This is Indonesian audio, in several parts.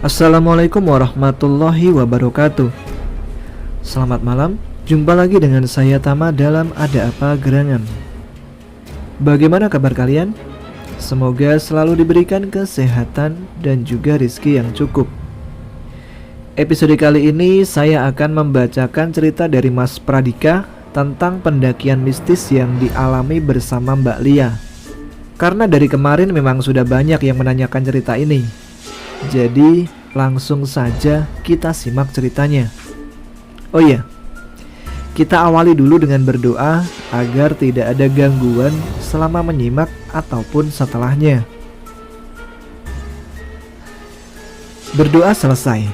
Assalamualaikum warahmatullahi wabarakatuh. Selamat malam, jumpa lagi dengan saya Tama dalam Ada Apa Gerangan. Bagaimana kabar kalian? Semoga selalu diberikan kesehatan dan juga rezeki yang cukup. Episode kali ini saya akan membacakan cerita dari Mas Pradika tentang pendakian mistis yang dialami bersama Mbak Lia. Karena dari kemarin memang sudah banyak yang menanyakan cerita ini, jadi langsung saja kita simak ceritanya. Oh iya, kita awali dulu dengan berdoa agar tidak ada gangguan selama menyimak ataupun setelahnya. Berdoa selesai,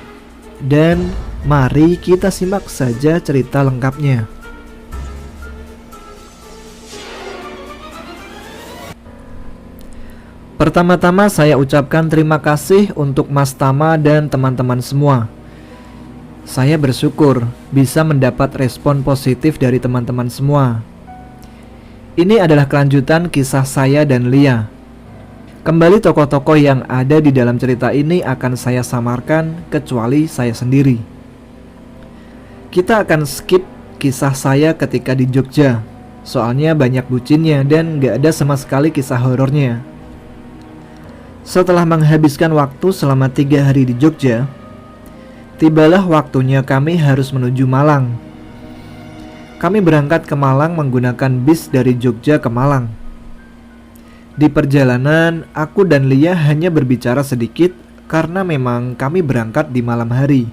dan mari kita simak saja cerita lengkapnya. Pertama-tama saya ucapkan terima kasih untuk Mas Tama dan teman-teman semua. Saya bersyukur bisa mendapat respon positif dari teman-teman semua. Ini adalah kelanjutan kisah saya dan Lia. Kembali tokoh-tokoh yang ada di dalam cerita ini akan saya samarkan kecuali saya sendiri. Kita akan skip kisah saya ketika di Jogja, soalnya banyak bucinnya dan gak ada sama sekali kisah horornya. Setelah menghabiskan waktu selama 3 hari di Jogja, tibalah waktunya kami harus menuju Malang. Kami berangkat ke Malang menggunakan bis dari Jogja ke Malang. Di perjalanan, aku dan Lia hanya berbicara sedikit karena memang kami berangkat di malam hari.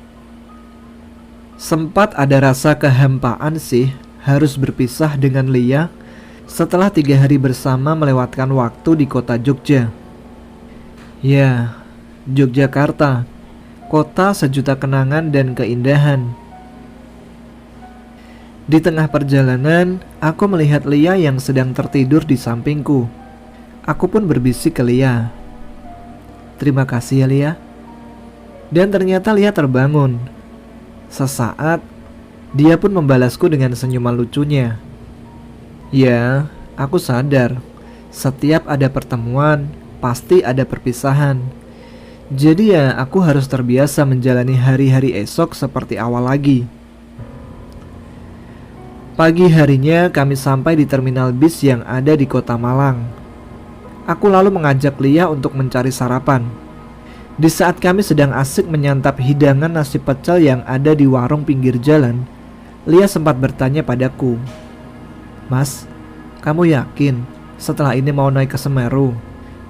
Sempat ada rasa kehampaan sih harus berpisah dengan Lia setelah 3 hari bersama melewatkan waktu di kota Jogja. Ya, Yogyakarta, kota sejuta kenangan dan keindahan. Di tengah perjalanan, aku melihat Lia yang sedang tertidur di sampingku. Aku pun berbisik ke Lia, "Terima kasih ya Lia." Dan ternyata Lia terbangun. Sesaat, dia pun membalasku dengan senyuman lucunya. Ya, aku sadar, setiap ada pertemuan, pasti ada perpisahan. Jadi ya aku harus terbiasa menjalani hari-hari esok seperti awal lagi. Pagi harinya kami sampai di terminal bis yang ada di kota Malang. Aku lalu mengajak Lia untuk mencari sarapan. Di saat kami sedang asik menyantap hidangan nasi pecel yang ada di warung pinggir jalan, Lia sempat bertanya padaku, "Mas, kamu yakin setelah ini mau naik ke Semeru?"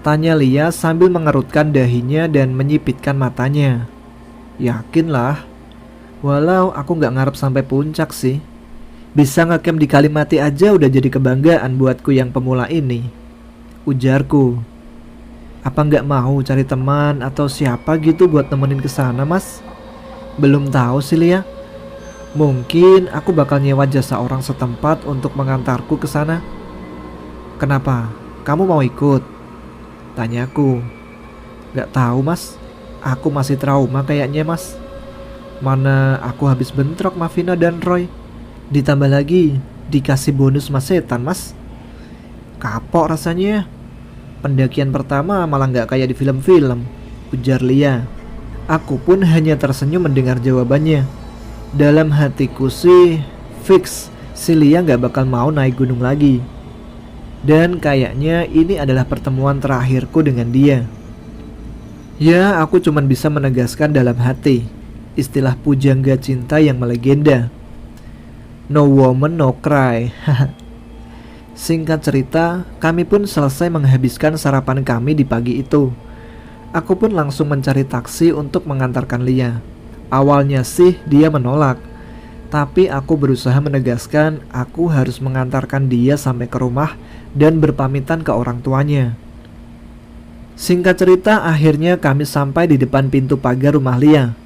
Tanya Lia sambil mengerutkan dahinya dan menyipitkan matanya. "Yakinlah, walau aku gak ngarep sampai puncak sih. Bisa ngecamp di Kalimati aja udah jadi kebanggaan buatku yang pemula ini," ujarku. "Apa gak mau cari teman atau siapa gitu buat nemenin kesana Mas?" "Belum tahu sih Lia. Mungkin aku bakal nyewa jasa orang setempat untuk mengantarku ke sana." "Kenapa? Kamu mau ikut?" tanyaku. "Gak tahu Mas, aku masih trauma kayaknya Mas. Mana aku habis bentrok sama Vina dan Roy. Ditambah lagi dikasih bonus mas setan Mas. Kapok rasanya. Pendakian pertama malah gak kayak di film-film," ujar Lia. Aku pun hanya tersenyum mendengar jawabannya. Dalam hatiku sih fix si Lia gak bakal mau naik gunung lagi. Dan kayaknya ini adalah pertemuan terakhirku dengan dia. Ya, aku cuma bisa menegaskan dalam hati istilah pujangga cinta yang melegenda. No woman, no cry. Singkat cerita, kami pun selesai menghabiskan sarapan kami di pagi itu. Aku pun langsung mencari taksi untuk mengantarkan Lia. Awalnya sih dia menolak, tapi aku berusaha menegaskan aku harus mengantarkan dia sampai ke rumah dan berpamitan ke orang tuanya. Singkat cerita, akhirnya kami sampai di depan pintu pagar rumah Lia.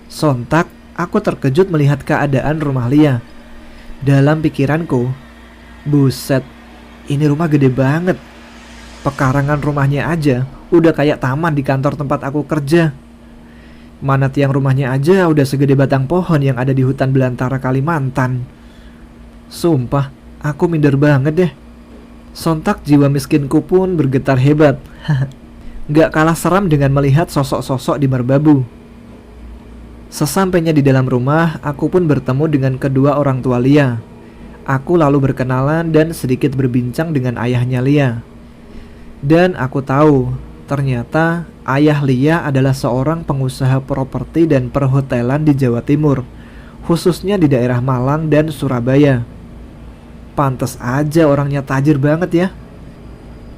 Sontak, aku terkejut melihat keadaan rumah Lia. Dalam pikiranku, buset, ini rumah gede banget. Pekarangan rumahnya aja udah kayak taman di kantor tempat aku kerja. Mana tiang rumahnya aja udah segede batang pohon yang ada di hutan belantara Kalimantan. Sumpah, aku minder banget deh. Sontak jiwa miskinku pun bergetar hebat. Gak kalah seram dengan melihat sosok-sosok di merbabu. Sesampainya di dalam rumah, aku pun bertemu dengan kedua orang tua Lia. Aku lalu berkenalan dan sedikit berbincang dengan ayahnya Lia. Dan aku tahu, ternyata ayah Lia adalah seorang pengusaha properti dan perhotelan di Jawa Timur, khususnya di daerah Malang dan Surabaya. Pantes aja orangnya tajir banget ya.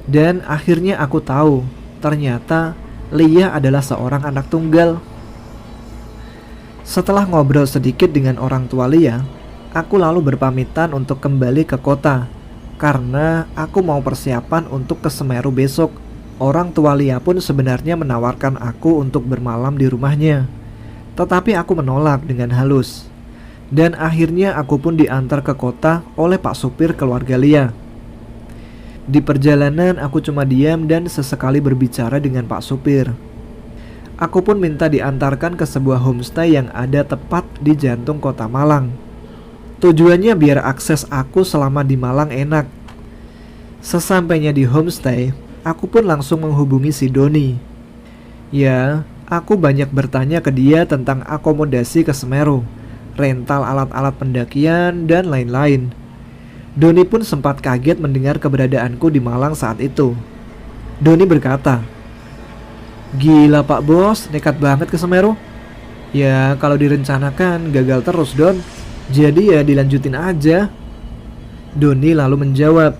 Dan akhirnya aku tahu, ternyata Lia adalah seorang anak tunggal. Setelah ngobrol sedikit dengan orang tua Lia, aku lalu berpamitan untuk kembali ke kota karena aku mau persiapan untuk ke Semeru besok. Orang tua Lia pun sebenarnya menawarkan aku untuk bermalam di rumahnya, tetapi aku menolak dengan halus. Dan akhirnya aku pun diantar ke kota oleh Pak Supir keluarga Lia. Di perjalanan aku cuma diam dan sesekali berbicara dengan Pak Supir. Aku pun minta diantarkan ke sebuah homestay yang ada tepat di jantung kota Malang. Tujuannya biar akses aku selama di Malang enak. Sesampainya di homestay, aku pun langsung menghubungi si Doni. Ya, aku banyak bertanya ke dia tentang akomodasi ke Semeru, rental alat-alat pendakian, dan lain-lain. Doni pun sempat kaget mendengar keberadaanku di Malang saat itu. Doni berkata, "Gila Pak Bos, nekat banget ke Semeru." "Ya kalau direncanakan gagal terus Don, jadi ya dilanjutin aja." Doni lalu menjawab,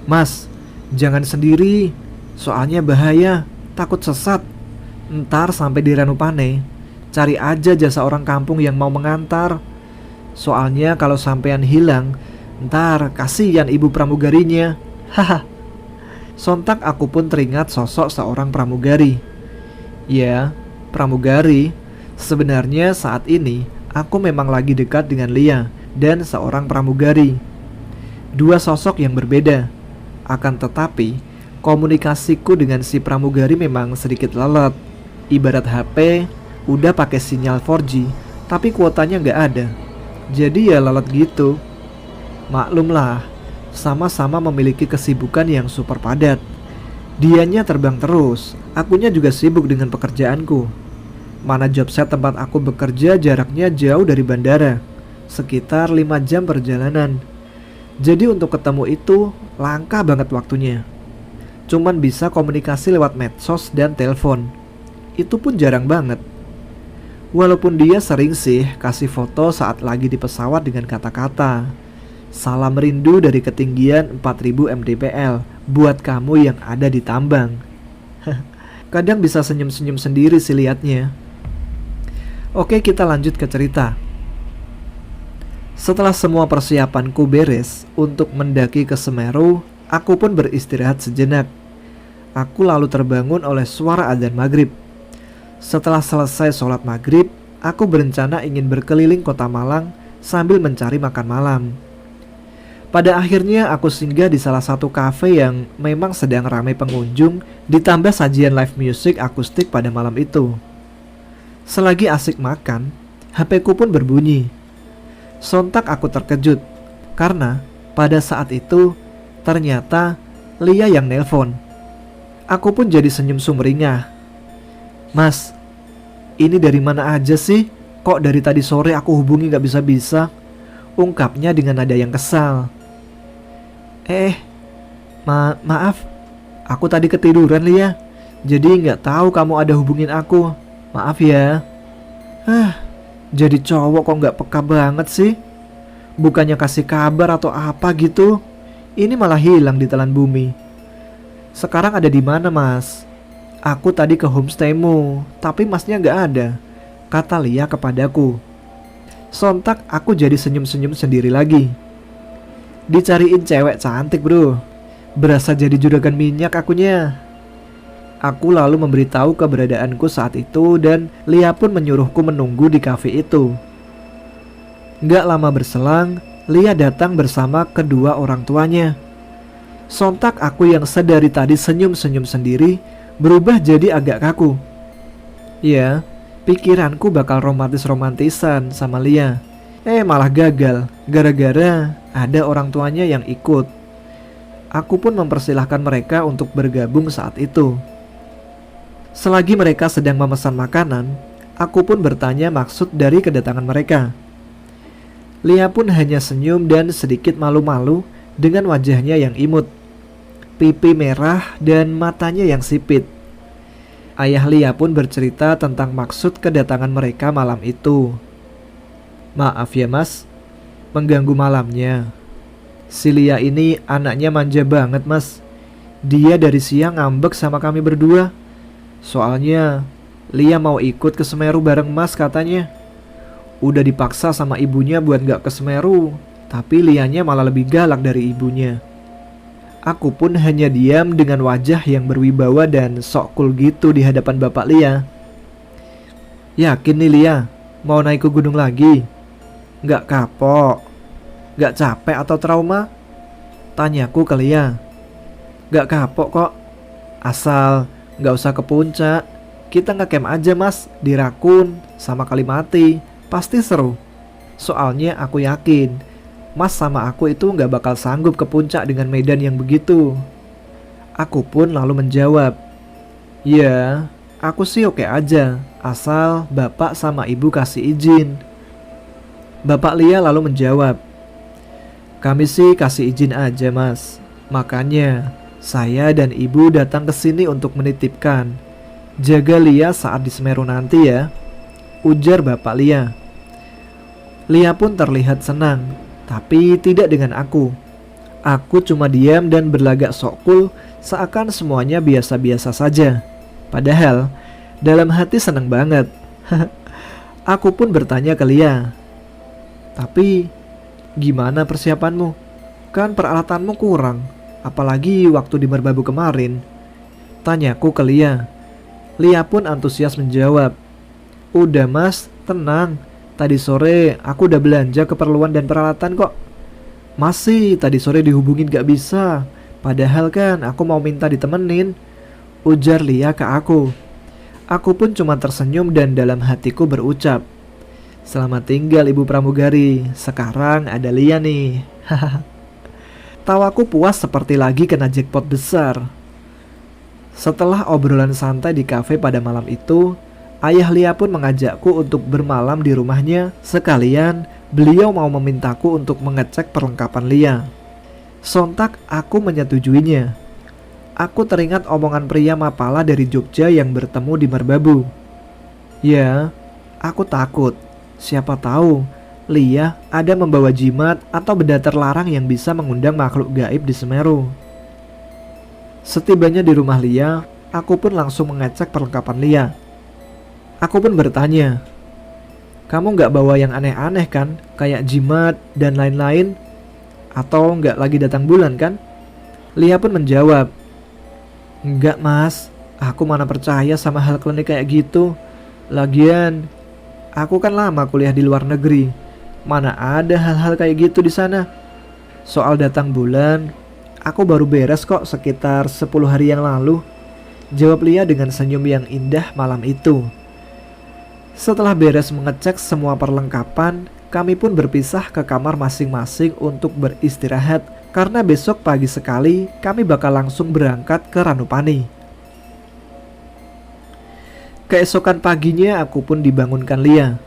"Mas, jangan sendiri, soalnya bahaya, takut sesat. Ntar sampai di Ranupane, cari aja jasa orang kampung yang mau mengantar. Soalnya kalau sampean hilang, ntar kasihan ibu pramugarinya." Haha. Sontak aku pun teringat sosok seorang pramugari. Ya, pramugari. Sebenarnya saat ini aku memang lagi dekat dengan Lia dan seorang pramugari. Dua sosok yang berbeda. Akan tetapi, komunikasiku dengan si pramugari memang sedikit lelet. Ibarat HP udah pakai sinyal 4G, tapi kuotanya nggak ada. Jadi ya lelet gitu. Maklumlah, sama-sama memiliki kesibukan yang super padat. Dianya terbang terus, akunya juga sibuk dengan pekerjaanku. Mana job set tempat aku bekerja jaraknya jauh dari bandara, sekitar 5 jam perjalanan. Jadi untuk ketemu itu langka banget waktunya. Cuman bisa komunikasi lewat medsos dan telepon. Itu pun jarang banget. Walaupun dia sering sih kasih foto saat lagi di pesawat dengan kata-kata, "Salam rindu dari ketinggian 4000 mdpl buat kamu yang ada di tambang." Kadang bisa senyum-senyum sendiri sih liatnya. Oke, kita lanjut ke cerita. Setelah semua persiapanku beres untuk mendaki ke Semeru, aku pun beristirahat sejenak. Aku lalu terbangun oleh suara adzan maghrib. Setelah selesai sholat maghrib, aku berencana ingin berkeliling kota Malang sambil mencari makan malam. Pada akhirnya aku singgah di salah satu kafe yang memang sedang ramai pengunjung, ditambah sajian live music akustik pada malam itu. Selagi asik makan, HP-ku pun berbunyi. Sontak aku terkejut, karena pada saat itu ternyata Lia yang nelpon. Aku pun jadi senyum sumringah. "Mas, ini dari mana aja sih? Kok dari tadi sore aku hubungi gak bisa-bisa?" ungkapnya dengan nada yang kesal. Maaf, aku tadi ketiduran Lia, jadi gak tahu kamu ada hubungin aku. Maaf ya." Jadi cowok kok gak peka banget sih? Bukannya kasih kabar atau apa gitu, ini malah hilang di telan bumi. "Sekarang ada di mana Mas?" "Aku tadi ke homestaymu, tapi masnya gak ada," kata Lia kepadaku. Sontak aku jadi senyum-senyum sendiri lagi. Dicariin cewek cantik bro, berasa jadi juragan minyak akunya. Aku lalu memberitahu keberadaanku saat itu dan Lia pun menyuruhku menunggu di kafe itu. Gak lama berselang, Lia datang bersama kedua orang tuanya. Sontak aku yang sedari tadi senyum-senyum sendiri berubah jadi agak kaku. Ya, pikiranku bakal romantis-romantisan sama Lia. Malah gagal gara-gara ada orang tuanya yang ikut. Aku pun mempersilahkan mereka untuk bergabung saat itu. Selagi mereka sedang memesan makanan, aku pun bertanya maksud dari kedatangan mereka. Lia pun hanya senyum dan sedikit malu-malu dengan wajahnya yang imut, pipi merah dan matanya yang sipit. Ayah Lia pun bercerita tentang maksud kedatangan mereka malam itu. "Maaf ya mas, mengganggu malamnya. Si Lia ini anaknya manja banget mas. Dia dari siang ngambek sama kami berdua. Soalnya Lia mau ikut ke Semeru bareng mas katanya. Udah dipaksa sama ibunya buat gak ke Semeru, tapi Lianya malah lebih galak dari ibunya." Aku pun hanya diam dengan wajah yang berwibawa dan sok cool gitu di hadapan bapak Lia. "Yakin nih Lia, mau naik ke gunung lagi? Gak kapok? Gak capek atau trauma?" Tanyaku ke Lia. "Gak kapok kok. Asal gak usah ke puncak. Kita ngecamp aja mas, di Rakun sama Kalimati. Pasti seru. Soalnya aku yakin mas sama aku itu gak bakal sanggup ke puncak dengan medan yang begitu." Aku pun lalu menjawab, "Ya, aku sih oke aja, asal bapak sama ibu kasih izin." Bapak Lia lalu menjawab, "Kami sih kasih izin aja mas. Makanya saya dan ibu datang ke sini untuk menitipkan. Jaga Lia saat di Semeru nanti ya," ujar bapak Lia. Lia pun terlihat senang, tapi tidak dengan aku. Aku cuma diam dan berlagak sok cool, seakan semuanya biasa-biasa saja. Padahal dalam hati senang banget. Aku pun bertanya ke Lia, "Tapi gimana persiapanmu? Kan peralatanmu kurang, apalagi waktu di Merbabu kemarin." Tanyaku ke Lia. Lia pun antusias menjawab, "Udah mas, tenang. Tadi sore aku udah belanja keperluan dan peralatan kok. Masih tadi sore dihubungin gak bisa. Padahal kan aku mau minta ditemenin," ujar Lia ke aku. Aku pun cuma tersenyum dan dalam hatiku berucap, "Selamat tinggal ibu pramugari. Sekarang ada Lia nih." Tawaku puas seperti lagi kena jackpot besar. Setelah obrolan santai di kafe pada malam itu, ayah Lia pun mengajakku untuk bermalam di rumahnya. Sekalian beliau mau memintaku untuk mengecek perlengkapan Lia. Sontak aku menyetujuinya. Aku teringat omongan pria Mapala dari Jogja yang bertemu di Merbabu. Ya, aku takut. Siapa tahu Lia ada membawa jimat atau benda terlarang yang bisa mengundang makhluk gaib di Semeru. Setibanya di rumah Lia, aku pun langsung mengecek perlengkapan Lia. Aku pun bertanya, "Kamu gak bawa yang aneh-aneh kan? Kayak jimat dan lain-lain? Atau gak lagi datang bulan kan?" Lia pun menjawab, "Enggak mas, aku mana percaya sama hal klinik kayak gitu. Lagian, aku kan lama kuliah di luar negeri. Mana ada hal-hal kayak gitu di sana. Soal datang bulan, aku baru beres kok sekitar 10 hari yang lalu," jawab Lia dengan senyum yang indah malam itu. Setelah beres mengecek semua perlengkapan, kami pun berpisah ke kamar masing-masing untuk beristirahat, karena besok pagi sekali kami bakal langsung berangkat ke Ranupani. Keesokan paginya aku pun dibangunkan Lia.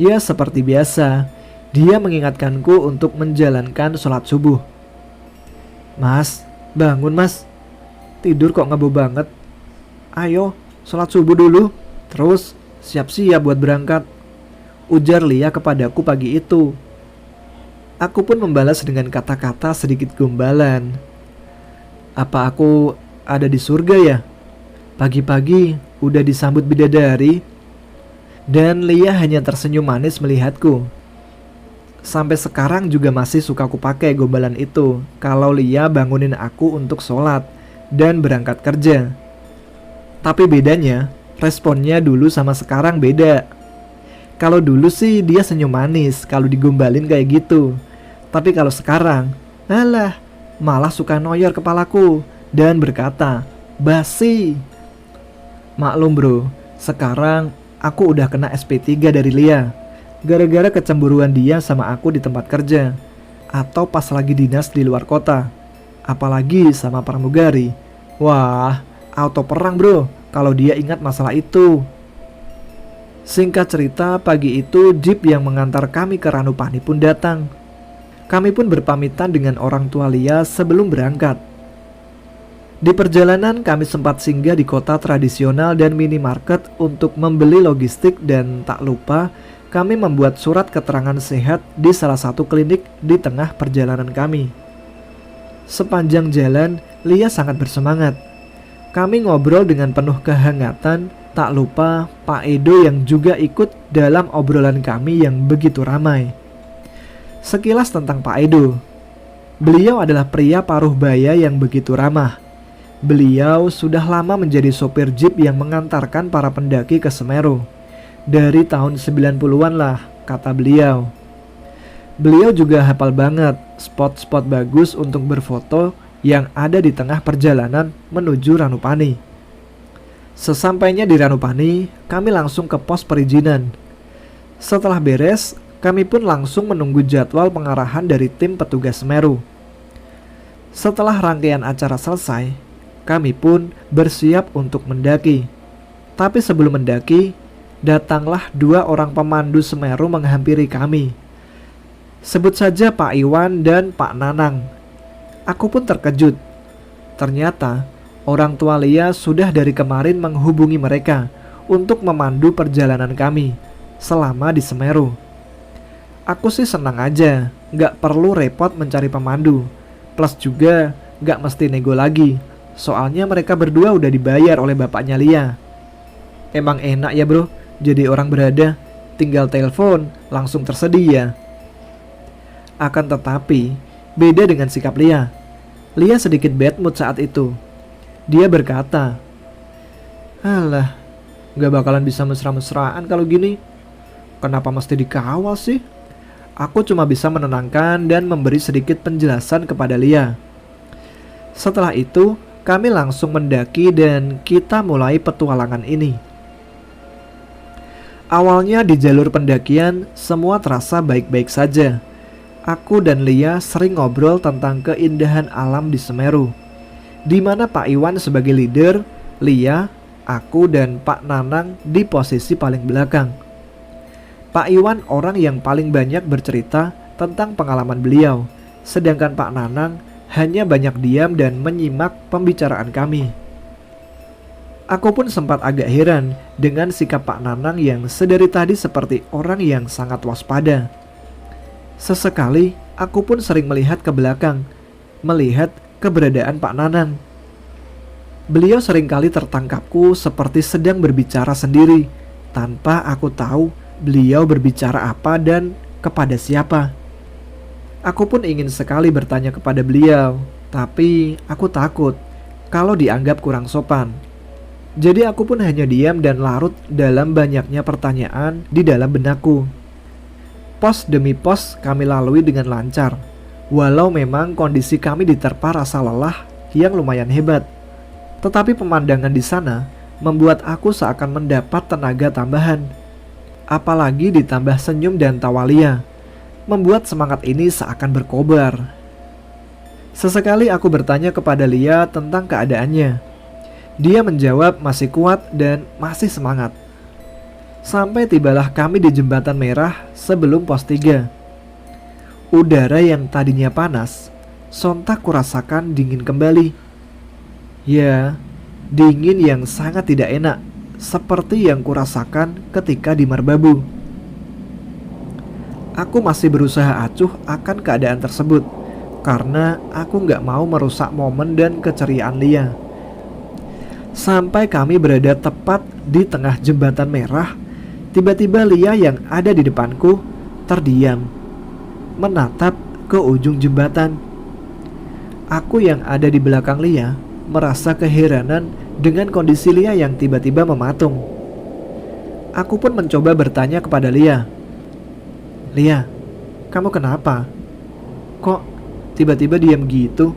Ya seperti biasa, dia mengingatkanku untuk menjalankan sholat subuh. "Mas, bangun mas. Tidur kok ngebul banget. Ayo, sholat subuh dulu, terus siap-siap buat berangkat," ujar Lia kepadaku pagi itu. Aku pun membalas dengan kata-kata sedikit gombalan. Apa aku ada di surga ya? Pagi-pagi udah disambut bidadari. Dan Lia hanya tersenyum manis melihatku. Sampai sekarang juga masih suka aku pakai gombalan itu kalau Lia bangunin aku untuk sholat dan berangkat kerja. Tapi bedanya, responnya dulu sama sekarang beda. Kalau dulu sih dia senyum manis kalau digombalin kayak gitu. Tapi kalau sekarang, alah, malah suka noyor kepalaku dan berkata, "Basi." Maklum bro, sekarang aku udah kena SP3 dari Lia gara-gara kecemburuan dia sama aku di tempat kerja atau pas lagi dinas di luar kota. Apalagi sama pramugari. Wah, auto perang bro, kalau dia ingat masalah itu. Singkat cerita, pagi itu jeep yang mengantar kami ke Ranupani pun datang. Kami pun berpamitan dengan orang tua Lia sebelum berangkat. Di perjalanan kami sempat singgah di kota tradisional dan minimarket untuk membeli logistik, dan tak lupa kami membuat surat keterangan sehat di salah satu klinik di tengah perjalanan kami. Sepanjang jalan, Lia sangat bersemangat. Kami ngobrol dengan penuh kehangatan, tak lupa Pak Edo yang juga ikut dalam obrolan kami yang begitu ramai. Sekilas tentang Pak Edo. Beliau adalah pria paruh baya yang begitu ramah. Beliau sudah lama menjadi sopir jeep yang mengantarkan para pendaki ke Semeru. Dari tahun 90-an lah, kata beliau. Beliau juga hafal banget spot-spot bagus untuk berfoto yang ada di tengah perjalanan menuju Ranupani. Sesampainya di Ranupani, kami langsung ke pos perizinan. Setelah beres, kami pun langsung menunggu jadwal pengarahan dari tim petugas Semeru. Setelah rangkaian acara selesai, kami pun bersiap untuk mendaki. Tapi sebelum mendaki, datanglah 2 orang pemandu Semeru menghampiri kami. Sebut saja Pak Iwan dan Pak Nanang. Aku pun terkejut. Ternyata orang tua Lia sudah dari kemarin menghubungi mereka untuk memandu perjalanan kami selama di Semeru. Aku sih senang aja, gak perlu repot mencari pemandu. Plus juga gak mesti nego lagi, soalnya mereka berdua udah dibayar oleh bapaknya Lia. Emang enak ya bro, jadi orang berada, tinggal telepon langsung tersedia. Akan tetapi, beda dengan sikap Lia. Lia sedikit bad mood saat itu. Dia berkata, "Alah, gak bakalan bisa mesra-mesraan kalau gini. Kenapa mesti dikawal sih?" Aku cuma bisa menenangkan dan memberi sedikit penjelasan kepada Lia. Setelah itu, kami langsung mendaki dan kita mulai petualangan ini. Awalnya di jalur pendakian, semua terasa baik-baik saja. Aku dan Lia sering ngobrol tentang keindahan alam di Semeru, di mana Pak Iwan sebagai leader, Lia, aku dan Pak Nanang di posisi paling belakang. Pak Iwan orang yang paling banyak bercerita tentang pengalaman beliau, sedangkan Pak Nanang hanya banyak diam dan menyimak pembicaraan kami. Aku pun sempat agak heran dengan sikap Pak Nanang yang sedari tadi seperti orang yang sangat waspada. Sesekali aku pun sering melihat ke belakang, melihat keberadaan Pak Nanang. Beliau seringkali tertangkapku seperti sedang berbicara sendiri, tanpa aku tahu beliau berbicara apa dan kepada siapa. Aku pun ingin sekali bertanya kepada beliau, tapi aku takut kalau dianggap kurang sopan. Jadi aku pun hanya diam dan larut dalam banyaknya pertanyaan di dalam benakku. Pos demi pos kami lalui dengan lancar, walau memang kondisi kami diterpa rasa lelah yang lumayan hebat. Tetapi pemandangan di sana membuat aku seakan mendapat tenaga tambahan. Apalagi ditambah senyum dan tawa Lia, membuat semangat ini seakan berkobar. Sesekali aku bertanya kepada Lia tentang keadaannya. Dia menjawab masih kuat dan masih semangat. Sampai tibalah kami di jembatan merah sebelum pos 3. Udara yang tadinya panas sontak kurasakan dingin kembali. Ya, dingin yang sangat tidak enak, seperti yang kurasakan ketika di Merbabu. Aku masih berusaha acuh akan keadaan tersebut, karena aku gak mau merusak momen dan keceriaan Lia. Sampai kami berada tepat di tengah jembatan merah, tiba-tiba Lia yang ada di depanku terdiam, menatap ke ujung jembatan. Aku yang ada di belakang Lia merasa keheranan dengan kondisi Lia yang tiba-tiba mematung. Aku pun mencoba bertanya kepada Lia, "Lia, kamu kenapa? Kok tiba-tiba diam gitu?"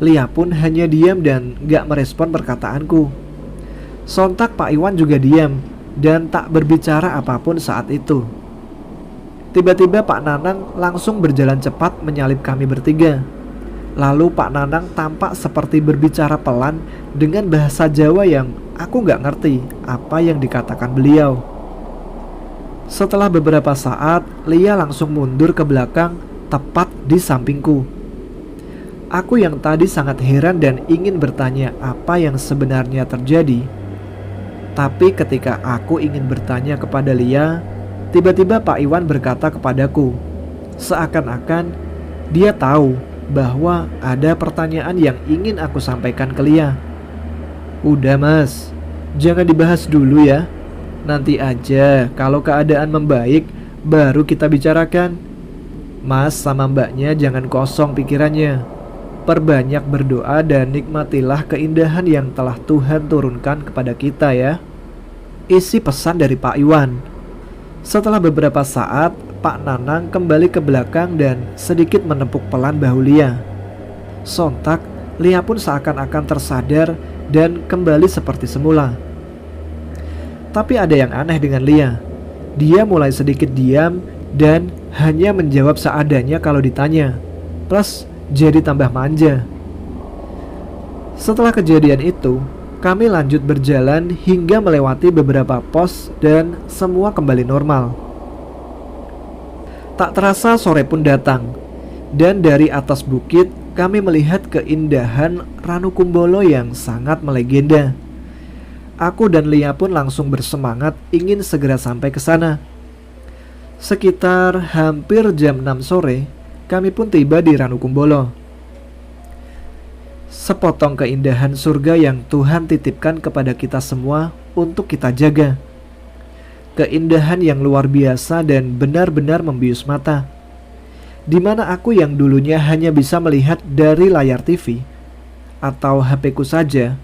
Lia pun hanya diam dan gak merespon perkataanku. Sontak Pak Iwan juga diam dan tak berbicara apapun saat itu. Tiba-tiba Pak Nanang langsung berjalan cepat menyalip kami bertiga. Lalu Pak Nanang tampak seperti berbicara pelan dengan bahasa Jawa yang Aku gak ngerti apa yang dikatakan beliau. Setelah beberapa saat, Lia langsung mundur ke belakang, tepat di sampingku. Aku yang tadi sangat heran dan ingin bertanya apa yang sebenarnya terjadi. Tapi ketika aku ingin bertanya kepada Lia, tiba-tiba Pak Iwan berkata kepadaku, seakan-akan dia tahu bahwa ada pertanyaan yang ingin aku sampaikan ke Lia. Udah mas, jangan dibahas dulu ya. Nanti aja kalau keadaan membaik baru kita bicarakan. Mas sama mbaknya jangan kosong pikirannya. Perbanyak berdoa dan nikmatilah keindahan yang telah Tuhan turunkan kepada kita ya. Isi pesan dari Pak Iwan. Setelah beberapa saat, Pak Nanang kembali ke belakang dan sedikit menepuk pelan bahu Lia. Sontak, Lia pun seakan-akan tersadar dan kembali seperti semula. Tapi ada yang aneh dengan Lia. Dia mulai sedikit diam dan hanya menjawab seadanya kalau ditanya. Plus jadi tambah manja. Setelah kejadian itu, kami lanjut berjalan hingga melewati beberapa pos dan semua kembali normal. Tak terasa sore pun datang, dan dari atas bukit kami melihat keindahan Ranukumbolo yang sangat melegenda. Aku dan Lia pun langsung bersemangat ingin segera sampai ke sana. Sekitar hampir jam 6 sore, kami pun tiba di Ranukumbolo. Sepotong keindahan surga yang Tuhan titipkan kepada kita semua untuk kita jaga. Keindahan yang luar biasa dan benar-benar membius mata. Di mana aku yang dulunya hanya bisa melihat dari layar TV atau HP-ku saja,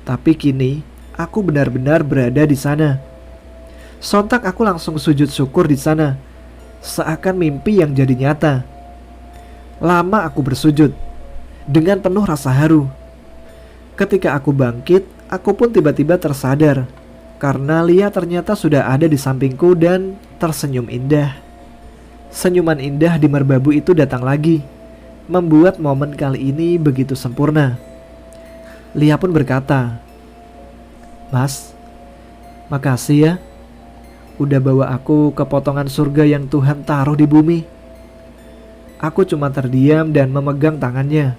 tapi kini aku benar-benar berada di sana. Sontak aku langsung sujud syukur di sana, seakan mimpi yang jadi nyata. Lama aku bersujud dengan penuh rasa haru. Ketika aku bangkit, aku pun tiba-tiba tersadar karena Lia ternyata sudah ada di sampingku dan tersenyum indah. Senyuman indah di merbabu itu datang lagi, membuat momen kali ini begitu sempurna. Lia pun berkata, "Mas, makasih ya udah bawa aku ke potongan surga yang Tuhan taruh di bumi." Aku cuma terdiam dan memegang tangannya.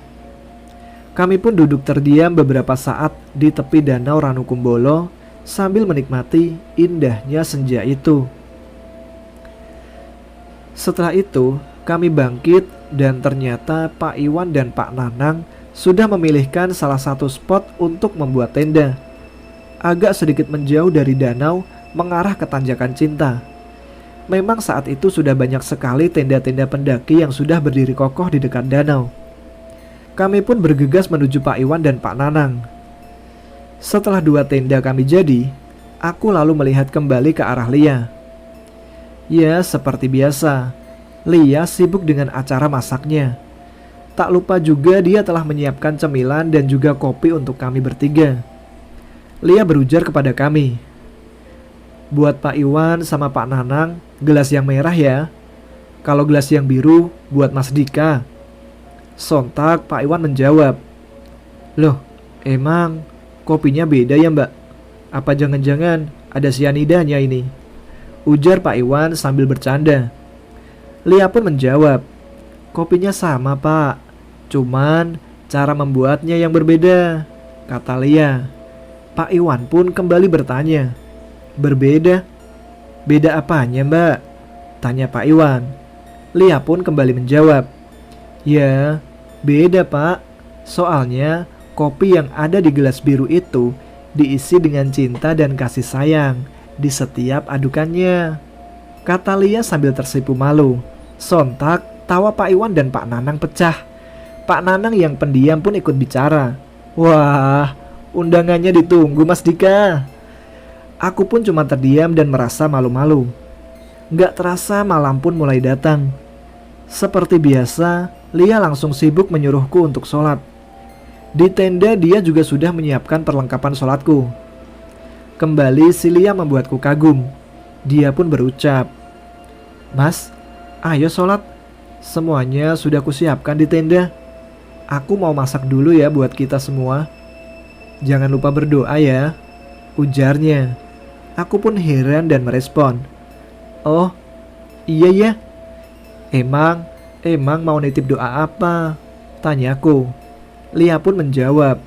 Kami pun duduk terdiam beberapa saat di tepi danau Ranukumbolo sambil menikmati indahnya senja itu. Setelah itu, kami bangkit dan ternyata Pak Iwan dan Pak Nanang sudah memilihkan salah satu spot untuk membuat tenda. Agak sedikit menjauh dari danau mengarah ke Tanjakan Cinta. Memang saat itu sudah banyak sekali tenda-tenda pendaki yang sudah berdiri kokoh di dekat danau. Kami pun bergegas menuju Pak Iwan dan Pak Nanang. Setelah 2 tenda kami jadi, aku lalu melihat kembali ke arah Lia. Ya, seperti biasa, Lia sibuk dengan acara masaknya. Tak lupa juga dia telah menyiapkan cemilan dan juga kopi untuk kami bertiga. Lia berujar kepada kami, "Buat Pak Iwan sama Pak Nanang, gelas yang merah ya. Kalau gelas yang biru, buat Mas Dika." Sontak Pak Iwan menjawab, "Loh, emang kopinya beda ya mbak? Apa jangan-jangan ada sianidanya ini?" ujar Pak Iwan sambil bercanda. Lia pun menjawab, "Kopinya sama pak, cuman cara membuatnya yang berbeda," kata Lia. Pak Iwan pun kembali bertanya, "Berbeda? Beda apanya mbak?" tanya Pak Iwan. Lia pun kembali menjawab, "Ya, beda pak. Soalnya kopi yang ada di gelas biru itu diisi dengan cinta dan kasih sayang di setiap adukannya," kata Lia sambil tersipu malu. Sontak tawa Pak Iwan dan Pak Nanang pecah. Pak Nanang yang pendiam pun ikut bicara, "Wah, undangannya ditunggu Mas Dika." Aku pun cuma terdiam dan merasa malu-malu. Gak terasa malam pun mulai datang. Seperti biasa, Lia langsung sibuk menyuruhku untuk sholat. Di tenda dia juga sudah menyiapkan perlengkapan sholatku. Kembali si Lia membuatku kagum. Dia pun berucap, "Mas, ayo sholat. Semuanya sudah kusiapkan di tenda. Aku mau masak dulu ya buat kita semua. Jangan lupa berdoa ya." ujarnya. Aku pun heran dan merespon. Oh, iya ya. Emang mau nitip doa apa? Tanyaku. Lia pun menjawab.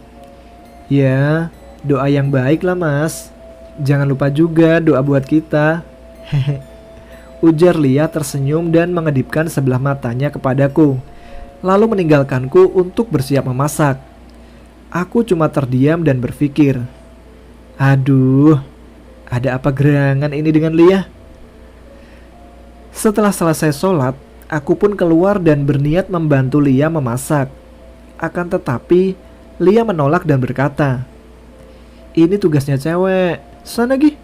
Ya, doa yang baik lah mas. Jangan lupa juga doa buat kita. Hehe. Ujar Lia tersenyum dan mengedipkan sebelah matanya kepadaku, lalu meninggalkanku untuk bersiap memasak. Aku cuma terdiam dan berpikir, aduh, ada apa gerangan ini dengan Lia? Setelah selesai sholat, aku pun keluar dan berniat membantu Lia memasak. Akan tetapi, Lia menolak dan berkata, ini tugasnya cewek, sana Gi,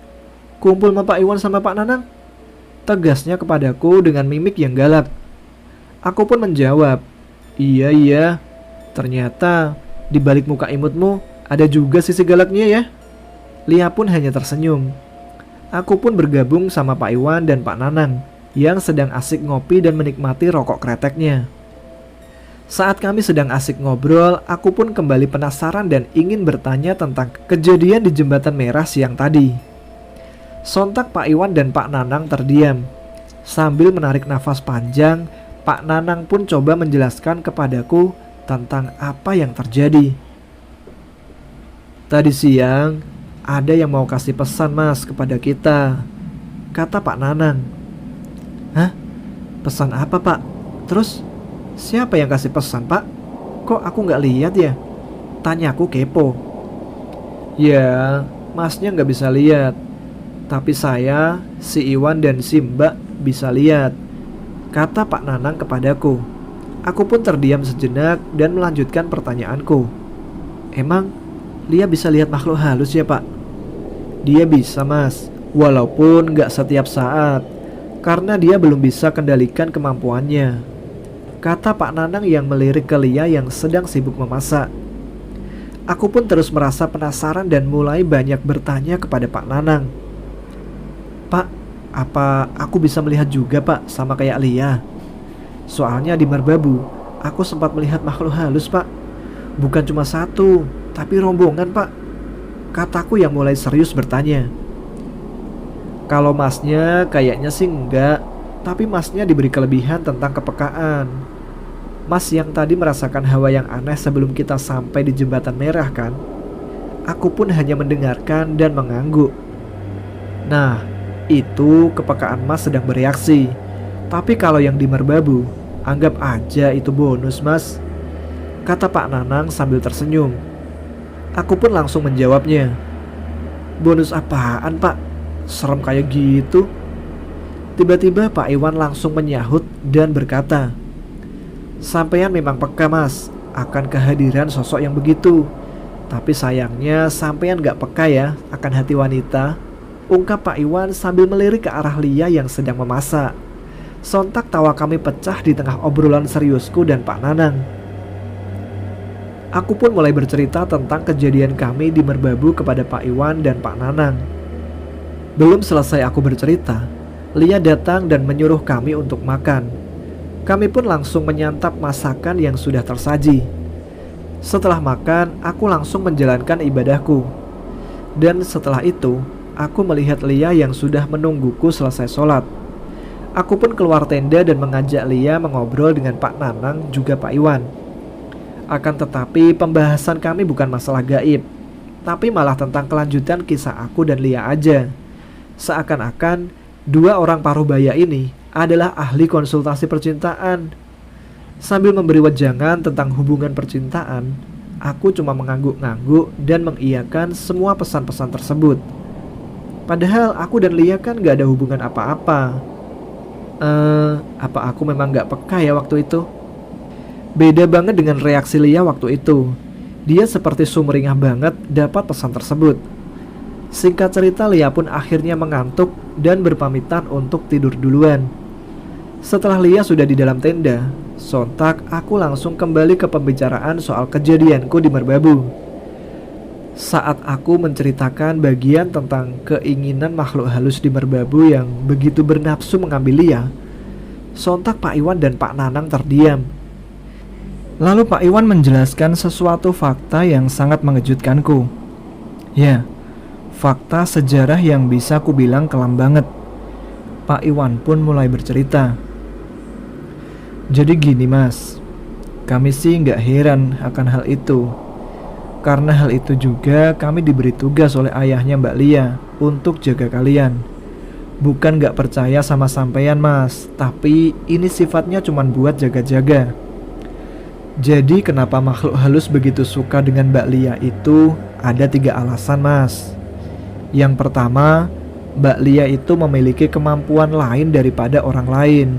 kumpul sama Pak Iwan sama Pak Nanang. Tegasnya kepadaku dengan mimik yang galak. Aku pun menjawab, iya, ternyata di balik muka imutmu ada juga sisi galaknya ya. Lia pun hanya tersenyum. Aku pun bergabung sama Pak Iwan dan Pak Nanang yang sedang asik ngopi dan menikmati rokok kreteknya. Saat kami sedang asik ngobrol, aku pun kembali penasaran dan ingin bertanya tentang kejadian di Jembatan Merah siang tadi. Sontak Pak Iwan dan Pak Nanang terdiam. Sambil menarik nafas panjang, Pak Nanang pun coba menjelaskan kepadaku tentang apa yang terjadi. Tadi siang, ada yang mau kasih pesan mas kepada kita, kata Pak Nanang. Hah? Pesan apa pak? Terus siapa yang kasih pesan pak? Kok aku gak lihat ya? Tanyaku kepo. Ya, masnya gak bisa lihat, tapi saya, si Iwan dan si Mbak bisa lihat, kata Pak Nanang kepadaku. Aku pun terdiam sejenak dan melanjutkan pertanyaanku. Emang Lia bisa lihat makhluk halus ya pak? Dia bisa mas, walaupun gak setiap saat, karena dia belum bisa kendalikan kemampuannya, kata Pak Nanang yang melirik ke Lia yang sedang sibuk memasak. Aku pun terus merasa penasaran dan mulai banyak bertanya kepada Pak Nanang. Pak, apa aku bisa melihat juga pak sama kayak Lia? Soalnya di Merbabu, aku sempat melihat makhluk halus pak. Bukan cuma satu, tapi rombongan pak, kataku yang mulai serius bertanya. Kalau masnya kayaknya sih enggak, tapi masnya diberi kelebihan tentang kepekaan. Mas yang tadi merasakan hawa yang aneh sebelum kita sampai di Jembatan Merah kan? Aku pun hanya mendengarkan dan mengangguk. Nah, itu kepekaan mas sedang bereaksi. Tapi kalau yang di Merbabu, anggap aja itu bonus mas, kata Pak Nanang sambil tersenyum. Aku pun langsung menjawabnya. Bonus apaan pak? Serem kayak gitu. Tiba-tiba Pak Iwan langsung menyahut dan berkata, sampean memang peka mas akan kehadiran sosok yang begitu. Tapi sayangnya sampean gak peka ya akan hati wanita, ungkap Pak Iwan sambil melirik ke arah Lia yang sedang memasak. Sontak tawa kami pecah di tengah obrolan seriusku dan Pak Nanang. Aku pun mulai bercerita tentang kejadian kami di Merbabu kepada Pak Iwan dan Pak Nanang. Belum selesai aku bercerita, Lia datang dan menyuruh kami untuk makan. Kami pun langsung menyantap masakan yang sudah tersaji. Setelah makan, aku langsung menjalankan ibadahku. Dan setelah itu, aku melihat Lia yang sudah menungguku selesai sholat. Aku pun keluar tenda dan mengajak Lia mengobrol dengan Pak Nanang juga Pak Iwan. Akan tetapi pembahasan kami bukan masalah gaib, tapi malah tentang kelanjutan kisah aku dan Lia aja. Seakan-akan dua orang parubaya ini adalah ahli konsultasi percintaan. Sambil memberi wejangan tentang hubungan percintaan, aku cuma mengangguk-ngangguk dan mengiyakan semua pesan-pesan tersebut. Padahal aku dan Lia kan gak ada hubungan apa-apa. Apa aku memang gak peka ya waktu itu? Beda banget dengan reaksi Lia waktu itu. Dia seperti sumringah banget dapat pesan tersebut. Singkat cerita, Lia pun akhirnya mengantuk dan berpamitan untuk tidur duluan. Setelah Lia sudah di dalam tenda, sontak aku langsung kembali ke pembicaraan soal kejadianku di Merbabu. Saat aku menceritakan bagian tentang keinginan makhluk halus di Merbabu yang begitu bernafsu mengambil Lia, sontak Pak Iwan dan Pak Nanang terdiam. Lalu Pak Iwan menjelaskan sesuatu fakta yang sangat mengejutkanku. Ya, fakta sejarah yang bisa ku bilang kelam banget. Pak Iwan pun mulai bercerita. Jadi gini mas, kami sih nggak heran akan hal itu. Karena hal itu juga kami diberi tugas oleh ayahnya Mbak Lia untuk jaga kalian. Bukan nggak percaya sama sampean mas, tapi ini sifatnya cuman buat jaga-jaga. Jadi kenapa makhluk halus begitu suka dengan Mbak Lia itu ada 3 alasan mas. Yang pertama, Mbak Lia itu memiliki kemampuan lain daripada orang lain,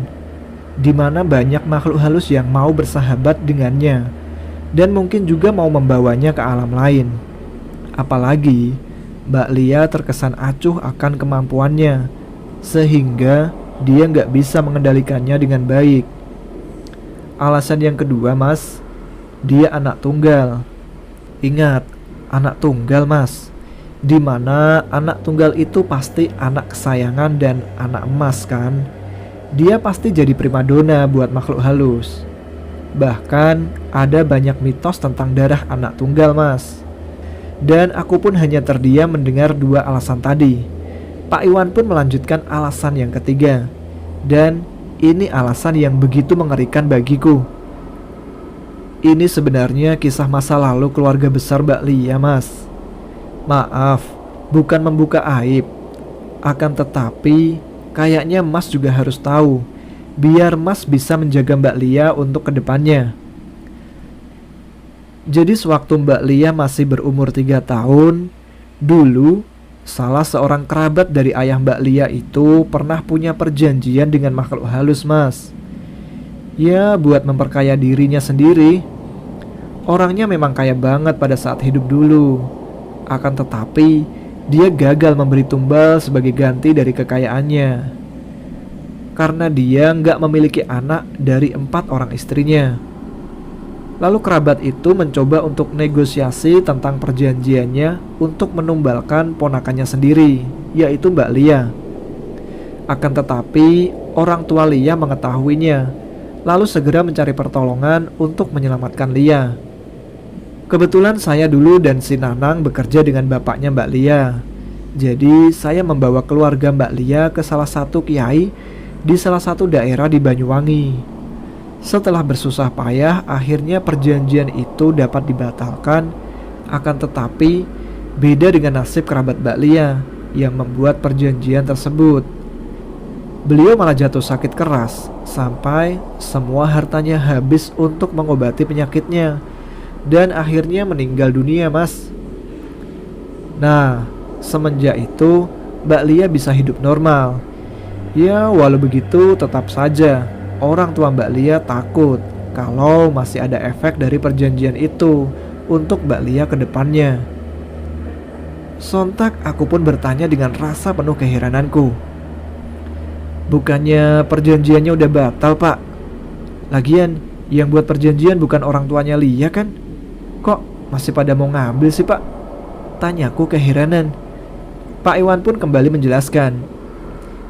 di mana banyak makhluk halus yang mau bersahabat dengannya dan mungkin juga mau membawanya ke alam lain. Apalagi Mbak Lia terkesan acuh akan kemampuannya, sehingga dia nggak bisa mengendalikannya dengan baik. Alasan yang kedua mas, dia anak tunggal. Ingat, anak tunggal mas, dimana anak tunggal itu pasti anak kesayangan dan anak emas kan. Dia pasti jadi primadona buat makhluk halus. Bahkan ada banyak mitos tentang darah anak tunggal mas. Dan aku pun hanya terdiam mendengar 2 alasan tadi. Pak Iwan pun melanjutkan alasan yang ketiga. Dan ini alasan yang begitu mengerikan bagiku. Ini sebenarnya kisah masa lalu keluarga besar Mbak Lia mas. Maaf, bukan membuka aib. Akan tetapi kayaknya mas juga harus tahu, biar mas bisa menjaga Mbak Lia untuk kedepannya. Jadi sewaktu Mbak Lia masih berumur 3 tahun, dulu salah seorang kerabat dari ayah Mbak Lia itu pernah punya perjanjian dengan makhluk halus mas. Ya buat memperkaya dirinya sendiri. Orangnya memang kaya banget pada saat hidup dulu. Akan tetapi dia gagal memberi tumbal sebagai ganti dari kekayaannya, karena dia nggak memiliki anak dari 4 orang istrinya. Lalu kerabat itu mencoba untuk negosiasi tentang perjanjiannya untuk menumbalkan ponakannya sendiri, yaitu Mbak Lia. Akan tetapi orang tua Lia mengetahuinya, lalu segera mencari pertolongan untuk menyelamatkan Lia. Kebetulan saya dulu dan si Nanang bekerja dengan bapaknya Mbak Lia. Jadi saya membawa keluarga Mbak Lia ke salah satu kiai di salah satu daerah di Banyuwangi. Setelah bersusah payah, akhirnya perjanjian itu dapat dibatalkan. Akan tetapi beda dengan nasib kerabat Mbak Lia yang membuat perjanjian tersebut. Beliau malah jatuh sakit keras sampai semua hartanya habis untuk mengobati penyakitnya, dan akhirnya meninggal dunia mas. Nah, semenjak itu Mbak Lia bisa hidup normal. Ya walau begitu tetap saja orang tua Mbak Lia takut kalau masih ada efek dari perjanjian itu untuk Mbak Lia ke depannya. Sontak aku pun bertanya dengan rasa penuh keherananku. Bukannya perjanjiannya udah batal pak? Lagian yang buat perjanjian bukan orang tuanya Lia kan? Kok masih pada mau ngambil sih pak? Tanyaku keheranan. Pak Iwan pun kembali menjelaskan.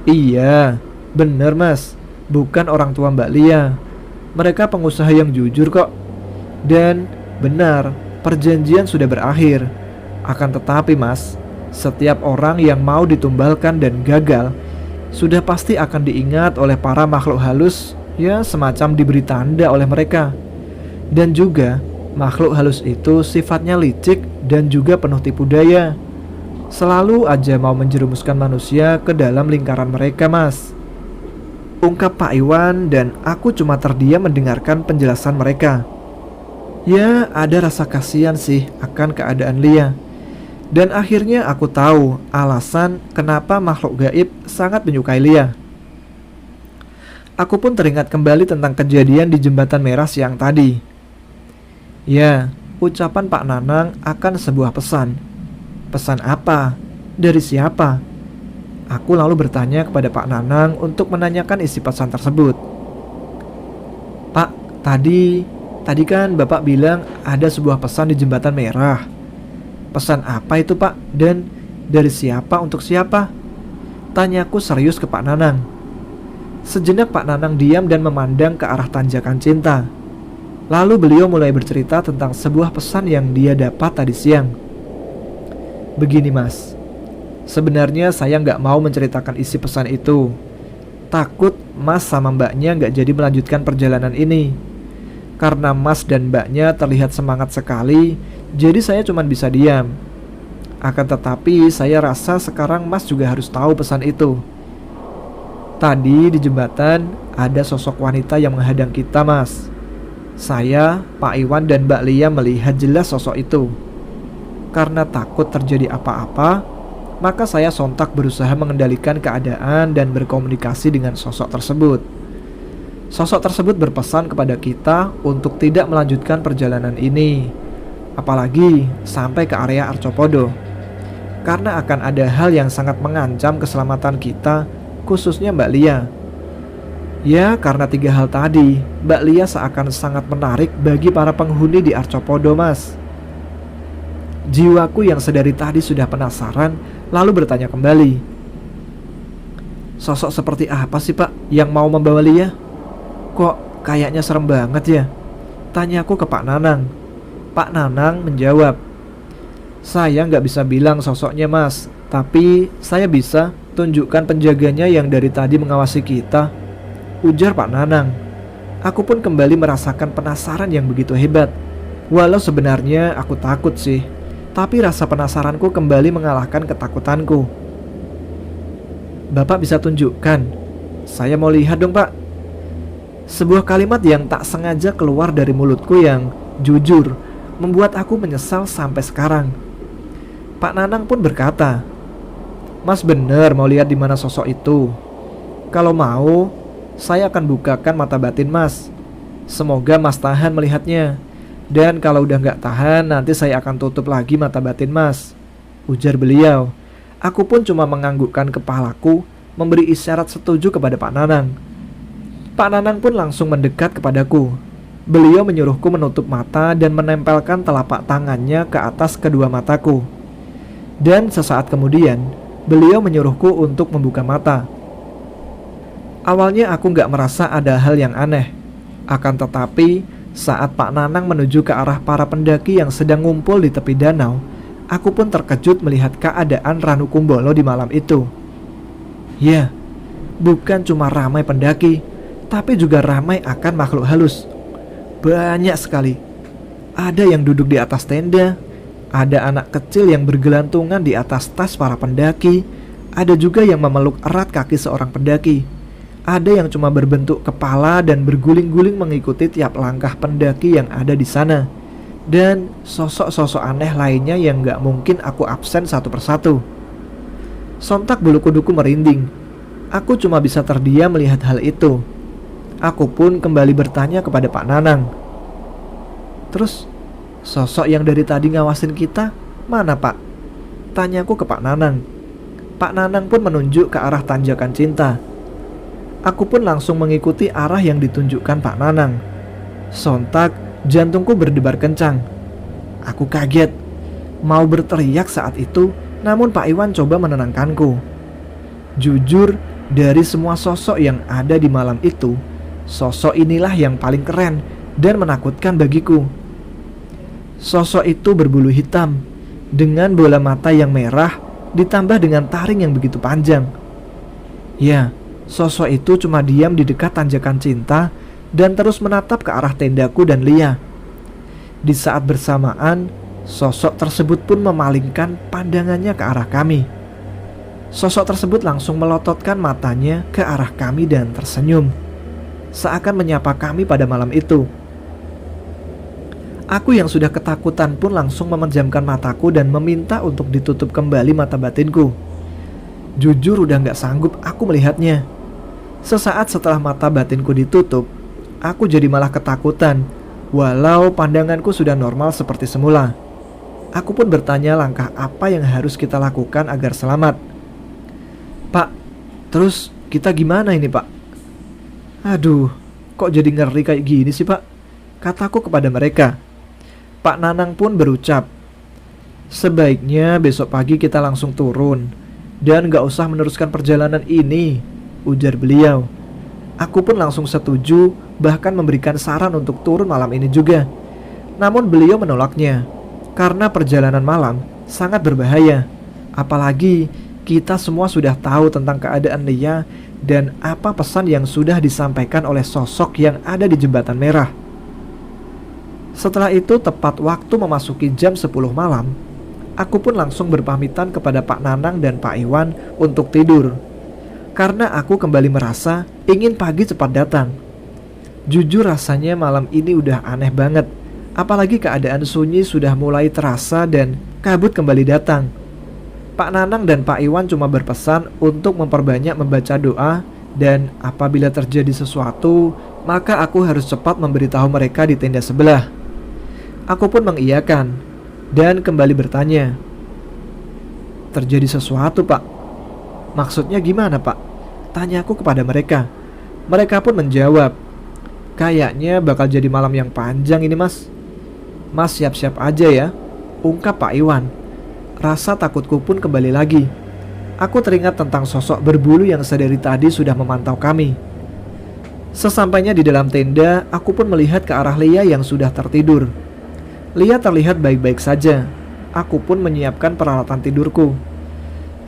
Iya, bener mas, bukan orang tua Mbak Lia. Mereka pengusaha yang jujur kok. Dan benar, perjanjian sudah berakhir. Akan tetapi mas, setiap orang yang mau ditumbalkan dan gagal sudah pasti akan diingat oleh para makhluk halus, ya semacam diberi tanda oleh mereka. Dan juga makhluk halus itu sifatnya licik dan juga penuh tipu daya. Selalu aja mau menjerumuskan manusia ke dalam lingkaran mereka mas, ungkap Pak Iwan, dan aku cuma terdiam mendengarkan penjelasan mereka. Ya ada rasa kasihan sih akan keadaan Lia. Dan akhirnya aku tahu alasan kenapa makhluk gaib sangat menyukai Lia. Aku pun teringat kembali tentang kejadian di Jembatan Merah siang tadi. Ya, ucapan Pak Nanang akan sebuah pesan. Pesan apa? Dari siapa? Aku lalu bertanya kepada Pak Nanang untuk menanyakan isi pesan tersebut. Pak, tadi kan Bapak bilang ada sebuah pesan di Jembatan Merah. Pesan apa itu pak? Dan dari siapa untuk siapa? Tanyaku serius ke Pak Nanang. Sejenak Pak Nanang diam dan memandang ke arah tanjakan cinta. Lalu beliau mulai bercerita tentang sebuah pesan yang dia dapat tadi siang. Begini mas, Sebenarnya saya nggak mau menceritakan isi pesan itu. Takut Mas sama Mbaknya nggak jadi melanjutkan perjalanan ini. Karena Mas dan Mbaknya terlihat semangat sekali, jadi saya cuma bisa diam. Akan tetapi saya rasa sekarang Mas juga harus tahu pesan itu. Tadi di jembatan ada sosok wanita yang menghadang kita, Mas. Saya, Pak Iwan dan Mbak Lia melihat jelas sosok itu. Karena takut terjadi apa-apa, maka saya sontak berusaha mengendalikan keadaan dan berkomunikasi dengan sosok tersebut. Sosok tersebut berpesan kepada kita untuk tidak melanjutkan perjalanan ini, apalagi sampai ke area Arcopodo, karena akan ada hal yang sangat mengancam keselamatan kita, khususnya Mbak Lia. Ya, karena 3 hal tadi, Mbak Lia seakan sangat menarik bagi para penghuni di Arcopodo, Mas. Jiwaku yang sedari tadi sudah penasaran, lalu bertanya kembali. Sosok seperti apa sih, Pak, yang mau membawa Lia? Kok kayaknya serem banget ya? Tanyaku ke Pak Nanang. Pak Nanang menjawab, saya nggak bisa bilang sosoknya, Mas, tapi saya bisa tunjukkan penjaganya yang dari tadi mengawasi kita, ujar Pak Nanang. Aku pun kembali merasakan penasaran yang begitu hebat. Walau sebenarnya aku takut sih, tapi rasa penasaranku kembali mengalahkan ketakutanku. Bapak bisa tunjukkan? Saya mau lihat dong, Pak. Sebuah kalimat yang tak sengaja keluar dari mulutku yang jujur membuat aku menyesal sampai sekarang. Pak Nanang pun berkata, Mas bener mau lihat di mana sosok itu? Kalau mau, saya akan bukakan mata batin Mas. Semoga Mas tahan melihatnya. Dan kalau udah gak tahan, nanti saya akan tutup lagi mata batin Mas, ujar beliau. Aku pun cuma menganggukkan kepalaku, memberi isyarat setuju kepada Pak Nanang. Pak Nanang pun langsung mendekat kepadaku. Beliau menyuruhku menutup mata dan menempelkan telapak tangannya ke atas kedua mataku. Dan sesaat kemudian, beliau menyuruhku untuk membuka mata. Awalnya aku gak merasa ada hal yang aneh. Akan tetapi, saat Pak Nanang menuju ke arah para pendaki yang sedang ngumpul di tepi danau, aku pun terkejut melihat keadaan Ranukumbolo di malam itu. Ya, bukan cuma ramai pendaki, tapi juga ramai akan makhluk halus. Banyak sekali. Ada yang duduk di atas tenda, ada anak kecil yang bergelantungan di atas tas para pendaki, ada juga yang memeluk erat kaki seorang pendaki. Ada yang cuma berbentuk kepala dan berguling-guling mengikuti tiap langkah pendaki yang ada di sana. Dan sosok-sosok aneh lainnya yang gak mungkin aku absen satu persatu. Sontak bulu kuduku merinding. Aku cuma bisa terdiam melihat hal itu. Aku pun kembali bertanya kepada Pak Nanang. Terus, sosok yang dari tadi ngawasin kita, mana Pak? Tanyaku ke Pak Nanang. Pak Nanang pun menunjuk ke arah tanjakan cinta. Aku pun langsung mengikuti arah yang ditunjukkan Pak Nanang. Sontak, jantungku berdebar kencang. Aku kaget, mau berteriak saat itu, namun Pak Iwan coba menenangkanku. Jujur, dari semua sosok yang ada di malam itu, sosok inilah yang paling keren dan menakutkan bagiku. Sosok itu berbulu hitam, dengan bola mata yang merah, ditambah dengan taring yang begitu panjang. Ya, sosok itu cuma diam di dekat tanjakan cinta dan terus menatap ke arah tendaku dan Lia. Di saat bersamaan, sosok tersebut pun memalingkan pandangannya ke arah kami. Sosok tersebut langsung melototkan matanya ke arah kami dan tersenyum, seakan menyapa kami pada malam itu. Aku yang sudah ketakutan pun langsung memejamkan mataku dan meminta untuk ditutup kembali mata batinku. Jujur udah gak sanggup aku melihatnya. Sesaat setelah mata batinku ditutup, aku jadi malah ketakutan, walau pandanganku sudah normal seperti semula. Aku pun bertanya langkah apa yang harus kita lakukan agar selamat. Pak, terus kita gimana ini Pak? Aduh, kok jadi ngeri kayak gini sih Pak? Kataku kepada mereka. Pak Nanang pun berucap, sebaiknya besok pagi kita langsung turun dan gak usah meneruskan perjalanan ini, ujar beliau. Aku pun langsung setuju, bahkan memberikan saran untuk turun malam ini juga. Namun beliau menolaknya, karena perjalanan malam sangat berbahaya. Apalagi Kita semua sudah tahu tentang keadaan Lia dan apa pesan yang sudah disampaikan oleh sosok yang ada di jembatan merah. Setelah itu, tepat waktu memasuki jam 10 malam, aku pun langsung berpamitan kepada Pak Nanang dan Pak Iwan untuk tidur, karena aku kembali merasa ingin pagi cepat datang. Jujur rasanya malam ini udah aneh banget, apalagi keadaan sunyi sudah mulai terasa dan kabut kembali datang. Pak Nanang dan Pak Iwan cuma berpesan untuk memperbanyak membaca doa, dan apabila terjadi sesuatu, maka aku harus cepat memberitahu mereka di tenda sebelah. Aku pun mengiyakan dan kembali bertanya, "Terjadi sesuatu, Pak?" "Maksudnya gimana, Pak?" tanyaku kepada mereka. Mereka pun menjawab, "Kayaknya bakal jadi malam yang panjang ini, Mas." "Mas siap-siap aja ya," ungkap Pak Iwan. Rasa takutku pun kembali lagi. Aku teringat tentang sosok berbulu yang sedari tadi sudah memantau kami. Sesampainya di dalam tenda, aku pun melihat ke arah Lia yang sudah tertidur. Lia terlihat baik-baik saja. Aku pun menyiapkan peralatan tidurku.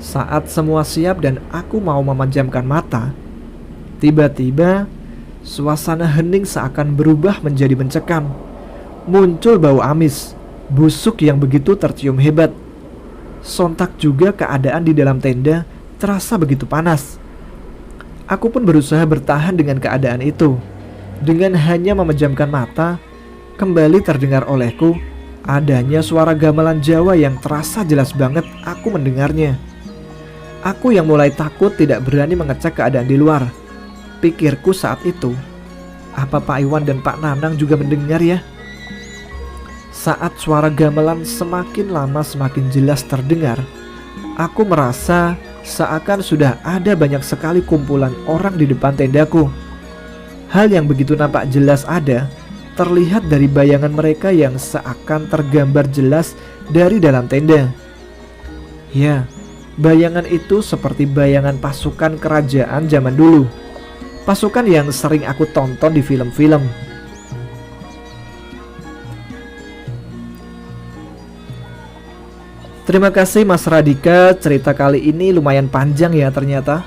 Saat semua siap dan aku mau memejamkan mata, tiba-tiba suasana hening seakan berubah menjadi mencekam. Muncul bau amis, busuk yang begitu tercium hebat. Sontak juga keadaan di dalam tenda terasa begitu panas. Aku pun berusaha bertahan dengan keadaan itu. Dengan hanya memejamkan mata, kembali terdengar olehku adanya suara gamelan Jawa yang terasa jelas banget aku mendengarnya. Aku yang mulai takut tidak berani mengecek keadaan di luar. Pikirku saat itu, apa Pak Iwan dan Pak Nanang juga mendengar ya? Saat suara gamelan semakin lama semakin jelas terdengar, aku merasa seakan sudah ada banyak sekali kumpulan orang di depan tendaku. Hal yang begitu nampak jelas ada terlihat dari bayangan mereka yang seakan tergambar jelas dari dalam tenda. Ya, bayangan itu seperti bayangan pasukan kerajaan zaman dulu. Pasukan yang sering aku tonton di film-film. Terima kasih Mas Radika, cerita kali ini lumayan panjang ya ternyata.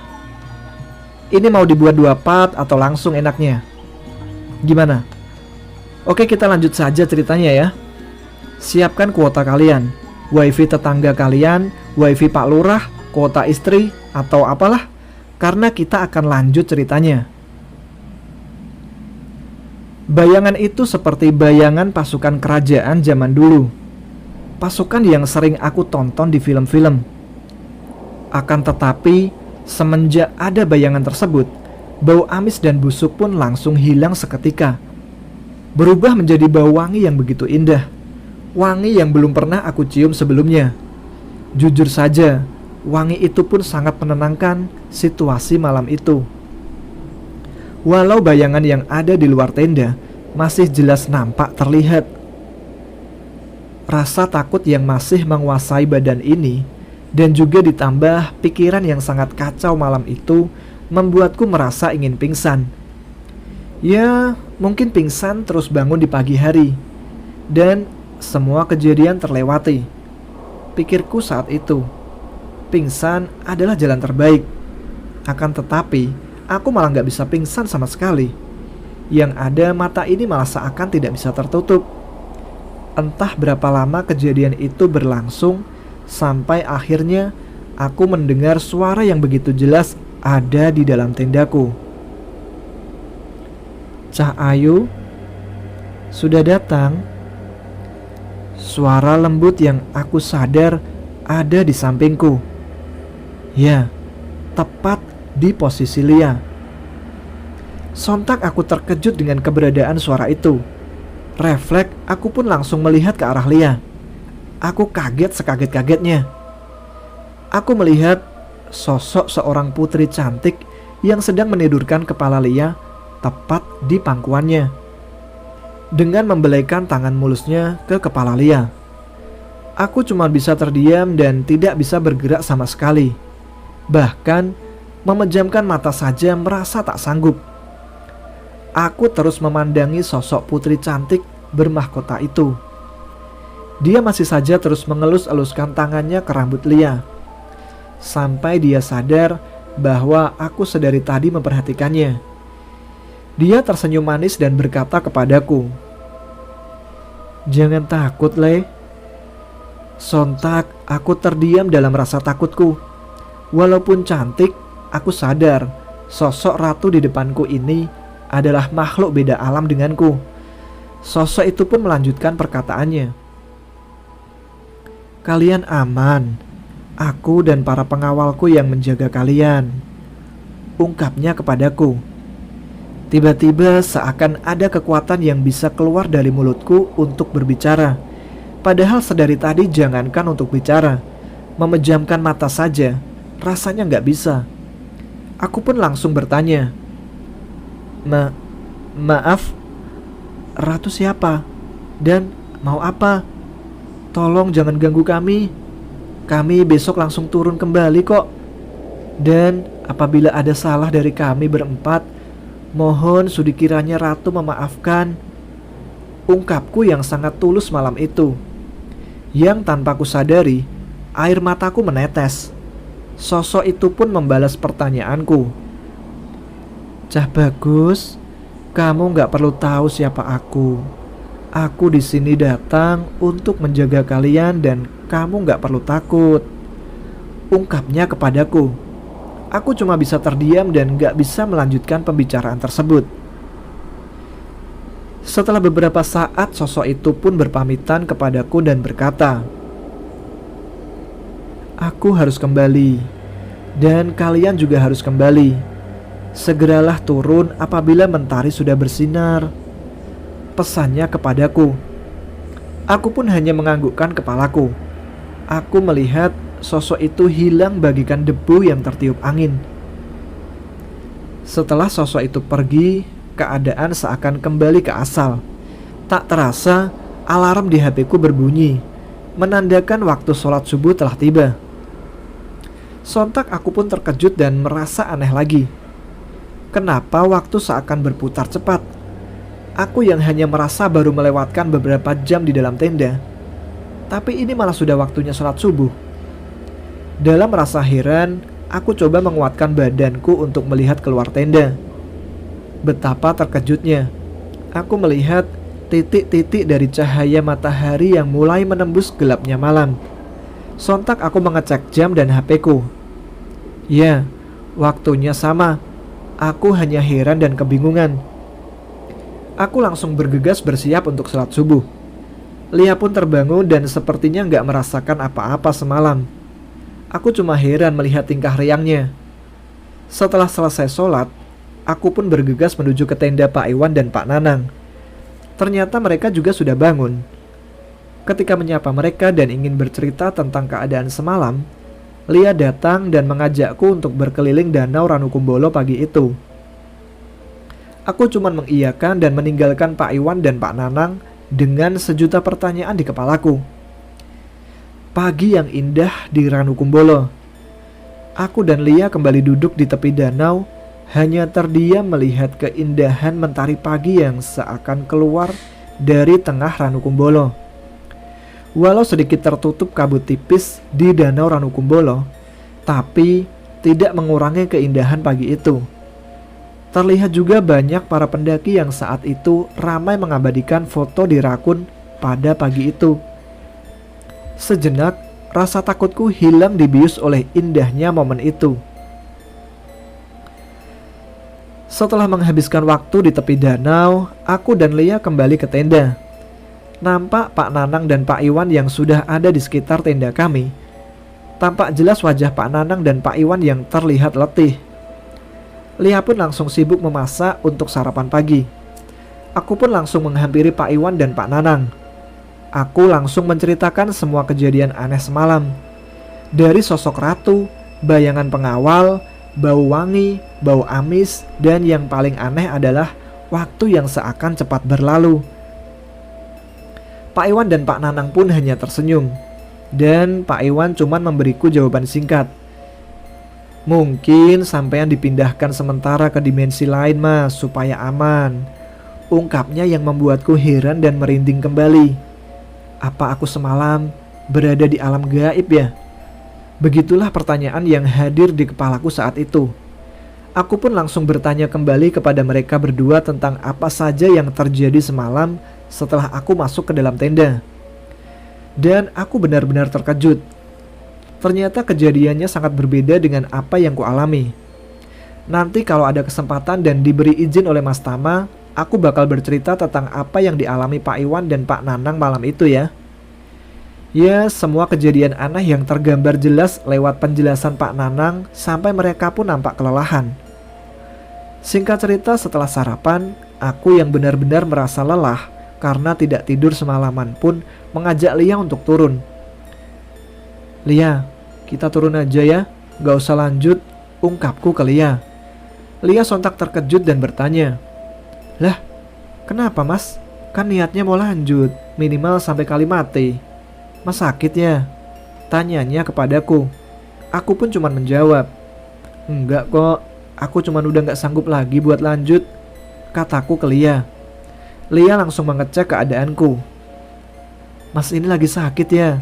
Ini mau dibuat 2 part atau langsung enaknya? Gimana? Oke, kita lanjut saja ceritanya ya. Siapkan kuota kalian, wifi tetangga kalian, wifi Pak Lurah, kuota istri, atau apalah, karena kita akan lanjut ceritanya. Bayangan itu seperti bayangan pasukan kerajaan zaman dulu. Pasukan yang sering aku tonton di film-film. Akan tetapi, semenjak ada bayangan tersebut, bau amis dan busuk pun langsung hilang seketika. Berubah menjadi bau wangi yang begitu indah. Wangi yang belum pernah aku cium sebelumnya. Jujur saja, wangi itu pun sangat menenangkan situasi malam itu. Walau bayangan yang ada di luar tenda masih jelas nampak terlihat, rasa takut yang masih menguasai badan ini dan juga ditambah pikiran yang sangat kacau malam itu membuatku merasa ingin pingsan. Ya, mungkin pingsan terus bangun di pagi hari dan semua kejadian terlewati. Pikirku saat itu, pingsan adalah jalan terbaik. Akan tetapi, aku malah gak bisa pingsan sama sekali. Yang ada mata ini malah seakan tidak bisa tertutup. Entah berapa lama kejadian itu berlangsung, sampai akhirnya aku mendengar suara yang begitu jelas ada di dalam tendaku. "Cah Ayu, sudah datang." Suara lembut yang aku sadar ada di sampingku. Ya, tepat di posisi Lia. Sontak aku terkejut dengan keberadaan suara itu. Refleks, aku pun langsung melihat ke arah Lia. Aku kaget sekaget-kagetnya. Aku melihat sosok seorang putri cantik yang sedang menidurkan kepala Lia tepat di pangkuannya, dengan membelaikan tangan mulusnya ke kepala Lia. Aku cuma bisa terdiam dan tidak bisa bergerak sama sekali. Bahkan memejamkan mata saja merasa tak sanggup. Aku terus memandangi sosok putri cantik bermahkota itu. Dia masih saja terus mengelus-eluskan tangannya ke rambut Lia. sampai dia sadar bahwa aku sedari tadi memperhatikannya. Dia tersenyum manis dan berkata kepadaku, "Jangan takut, Le." Sontak aku terdiam dalam rasa takutku. Walaupun cantik, aku sadar sosok ratu di depanku ini adalah makhluk beda alam denganku. Sosok itu pun melanjutkan perkataannya, "Kalian aman. Aku dan para pengawalku yang menjaga kalian," ungkapnya kepadaku. Tiba-tiba seakan ada kekuatan yang bisa keluar dari mulutku untuk berbicara. Padahal sedari tadi jangankan untuk bicara, memejamkan mata saja rasanya nggak bisa. Aku pun langsung bertanya, Maaf, Ratu siapa? Dan mau apa? Tolong jangan ganggu kami. Kami besok langsung turun kembali kok. Dan apabila ada salah dari kami berempat, mohon sudi kiranya Ratu memaafkan," ungkapku yang sangat tulus malam itu. Yang tanpa ku sadari, air mataku menetes. Sosok itu pun membalas pertanyaanku. "Cah Bagus, kamu gak perlu tahu siapa aku. Aku di sini datang untuk menjaga kalian dan kamu gak perlu takut," ungkapnya kepadaku. Aku cuma bisa terdiam dan gak bisa melanjutkan pembicaraan tersebut. Setelah beberapa saat, sosok itu pun berpamitan kepadaku dan berkata, "Aku harus kembali, dan kalian juga harus kembali. Segeralah turun apabila mentari sudah bersinar," pesannya kepadaku. Aku pun hanya menganggukkan kepalaku. Aku melihat sosok itu hilang bagikan debu yang tertiup angin. Setelah sosok itu pergi, keadaan seakan kembali ke asal. Tak terasa, alarm di HP-ku berbunyi, menandakan waktu sholat subuh telah tiba. Sontak aku pun terkejut dan merasa aneh lagi. Kenapa waktu seakan berputar cepat? Aku yang hanya merasa baru melewatkan beberapa jam di dalam tenda, tapi ini malah sudah waktunya sholat subuh. Dalam rasa heran, aku coba menguatkan badanku untuk melihat keluar tenda. Betapa terkejutnya, aku melihat titik-titik dari cahaya matahari yang mulai menembus gelapnya malam. Sontak aku mengecek jam dan HP-ku. Ya, waktunya sama. Aku hanya heran dan kebingungan. Aku langsung bergegas bersiap untuk sholat subuh. Lia pun terbangun dan sepertinya gak merasakan apa-apa semalam. Aku cuma heran melihat tingkah riangnya. Setelah selesai sholat, aku pun bergegas menuju ke tenda Pak Iwan dan Pak Nanang. Ternyata mereka juga sudah bangun. Ketika menyapa mereka dan ingin bercerita tentang keadaan semalam, Lia datang dan mengajakku untuk berkeliling danau Ranukumbolo pagi itu. Aku cuma mengiyakan dan meninggalkan Pak Iwan dan Pak Nanang dengan sejuta pertanyaan di kepalaku. Pagi yang indah di Ranukumbolo. Aku dan Lia kembali duduk di tepi danau, hanya terdiam melihat keindahan mentari pagi yang seakan keluar dari tengah Ranukumbolo. Walau sedikit tertutup kabut tipis di danau Ranukumbolo, tapi tidak mengurangi keindahan pagi itu. Terlihat juga banyak para pendaki yang saat itu ramai mengabadikan foto di Rakun pada pagi itu. Sejenak, rasa takutku hilang dibius oleh indahnya momen itu. Setelah menghabiskan waktu di tepi danau, aku dan Lia kembali ke tenda. Nampak Pak Nanang dan Pak Iwan yang sudah ada di sekitar tenda kami. Tampak jelas wajah Pak Nanang dan Pak Iwan yang terlihat letih. Lia pun langsung sibuk memasak untuk sarapan pagi. Aku pun langsung menghampiri Pak Iwan dan Pak Nanang. Aku langsung menceritakan semua kejadian aneh semalam. Dari sosok ratu, bayangan pengawal, bau wangi, bau amis, dan yang paling aneh adalah waktu yang seakan cepat berlalu. Pak Iwan dan Pak Nanang pun hanya tersenyum. Dan Pak Iwan cuma memberiku jawaban singkat. "Mungkin sampean dipindahkan sementara ke dimensi lain, Mas, supaya aman," ungkapnya yang membuatku heran dan merinding kembali. Apa aku semalam berada di alam gaib ya? Begitulah pertanyaan yang hadir di kepalaku saat itu. Aku pun langsung bertanya kembali kepada mereka berdua tentang apa saja yang terjadi semalam setelah aku masuk ke dalam tenda. Dan aku benar-benar terkejut. Ternyata kejadiannya sangat berbeda dengan apa yang kualami. Nanti kalau ada kesempatan dan diberi izin oleh Mas Tama, aku bakal bercerita tentang apa yang dialami Pak Iwan dan Pak Nanang malam itu ya. Ya, semua kejadian aneh yang tergambar jelas lewat penjelasan Pak Nanang sampai mereka pun nampak kelelahan. Singkat cerita, setelah sarapan, aku yang benar-benar merasa lelah karena tidak tidur semalaman pun mengajak Lia untuk turun. Lia, kita turun aja ya, gak usah lanjut, ungkapku ke Lia. Lia sontak terkejut dan bertanya, "Lah, kenapa mas? Kan niatnya mau lanjut, minimal sampai kali mati. Mas sakit ya?" Tanyanya kepadaku. Aku pun cuma menjawab, "Enggak kok, aku cuma udah gak sanggup lagi buat lanjut," kataku ke Lia. Lia langsung mengecek keadaanku. "Mas ini lagi sakit ya?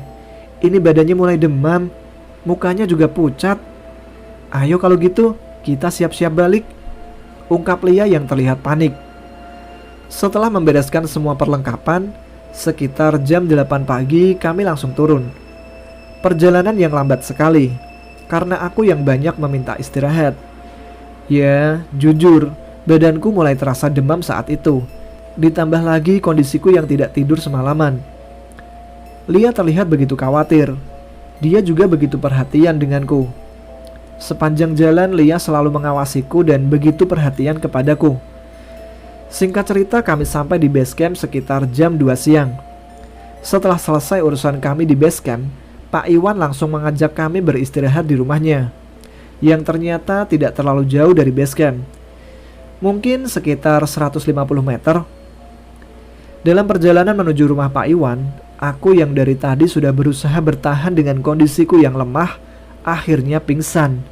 Ini badannya mulai demam, mukanya juga pucat. Ayo kalau gitu, kita siap-siap balik," ungkap Lia yang terlihat panik. Setelah membereskan semua perlengkapan, sekitar jam 8 pagi kami langsung turun. Perjalanan yang lambat sekali, karena aku yang banyak meminta istirahat. Ya, jujur, badanku mulai terasa demam saat itu. Ditambah lagi kondisiku yang tidak tidur semalaman. Lia terlihat begitu khawatir. Dia juga begitu perhatian denganku. Sepanjang jalan Lia selalu mengawasiku dan begitu perhatian kepadaku. Singkat cerita, kami sampai di base camp sekitar jam 2 siang. Setelah selesai urusan kami di base camp, Pak Iwan langsung mengajak kami beristirahat di rumahnya, yang ternyata tidak terlalu jauh dari base camp. Mungkin sekitar 150 meter. Dalam perjalanan menuju rumah Pak Iwan, aku yang dari tadi sudah berusaha bertahan dengan kondisiku yang lemah, akhirnya pingsan.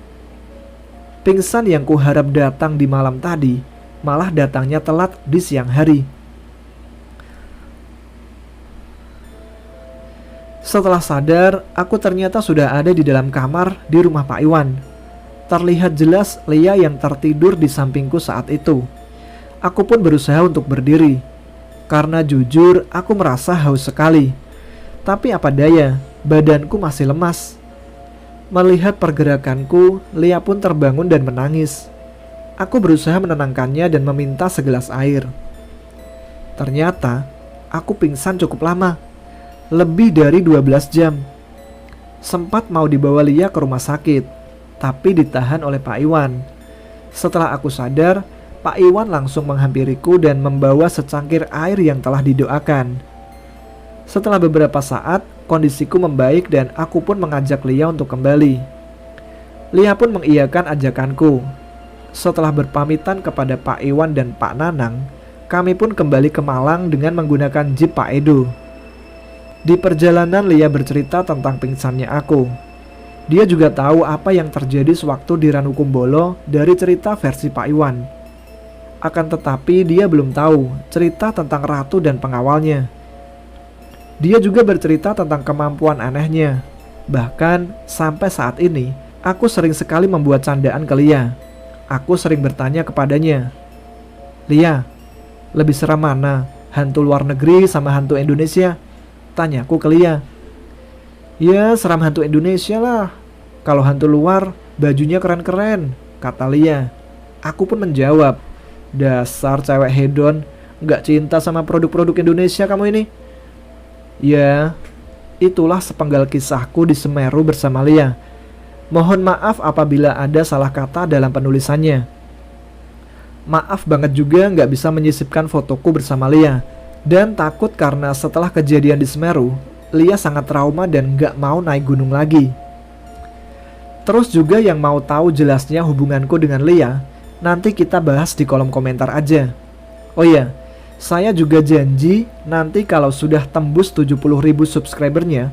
Pingsan yang kuharap datang di malam tadi, malah datangnya telat di siang hari. Setelah sadar, aku ternyata sudah ada di dalam kamar di rumah Pak Iwan. Terlihat jelas Lia yang tertidur di sampingku saat itu. Aku pun berusaha untuk berdiri, karena jujur aku merasa haus sekali. Tapi apa daya, badanku masih lemas. Melihat pergerakanku, Lia pun terbangun dan menangis. Aku berusaha menenangkannya dan meminta segelas air. Ternyata, aku pingsan cukup lama. Lebih dari 12 jam. Sempat mau dibawa Lia ke rumah sakit, tapi ditahan oleh Pak Iwan. Setelah aku sadar, Pak Iwan langsung menghampiriku dan membawa secangkir air yang telah didoakan. Setelah beberapa saat, kondisiku membaik dan aku pun mengajak Lia untuk kembali. Lia pun mengiyakan ajakanku. Setelah berpamitan kepada Pak Iwan dan Pak Nanang, kami pun kembali ke Malang dengan menggunakan jeep Pak Edo. Di perjalanan Lia bercerita tentang pingsannya aku. Dia juga tahu apa yang terjadi sewaktu di Ranukumbolo dari cerita versi Pak Iwan. Akan tetapi dia belum tahu cerita tentang ratu dan pengawalnya. Dia juga bercerita tentang kemampuan anehnya. Bahkan sampai saat ini, aku sering sekali membuat candaan ke Lia. Aku sering bertanya kepadanya, "Lia, lebih seram mana? Hantu luar negeri sama hantu Indonesia?" Tanyaku ke Lia. "Ya, seram hantu Indonesia lah. Kalau hantu luar, bajunya keren-keren," kata Lia. Aku pun menjawab, "Dasar cewek hedon, gak cinta sama produk-produk Indonesia kamu ini." Ya, itulah sepenggal kisahku di Semeru bersama Lia. Mohon maaf apabila ada salah kata dalam penulisannya. Maaf banget juga gak bisa menyisipkan fotoku bersama Lia. Dan takut karena setelah kejadian di Semeru, Lia sangat trauma dan gak mau naik gunung lagi. Terus juga yang mau tahu jelasnya hubunganku dengan Lia, nanti kita bahas di kolom komentar aja. Oh iya, saya juga janji nanti kalau sudah tembus 70.000 subscribernya,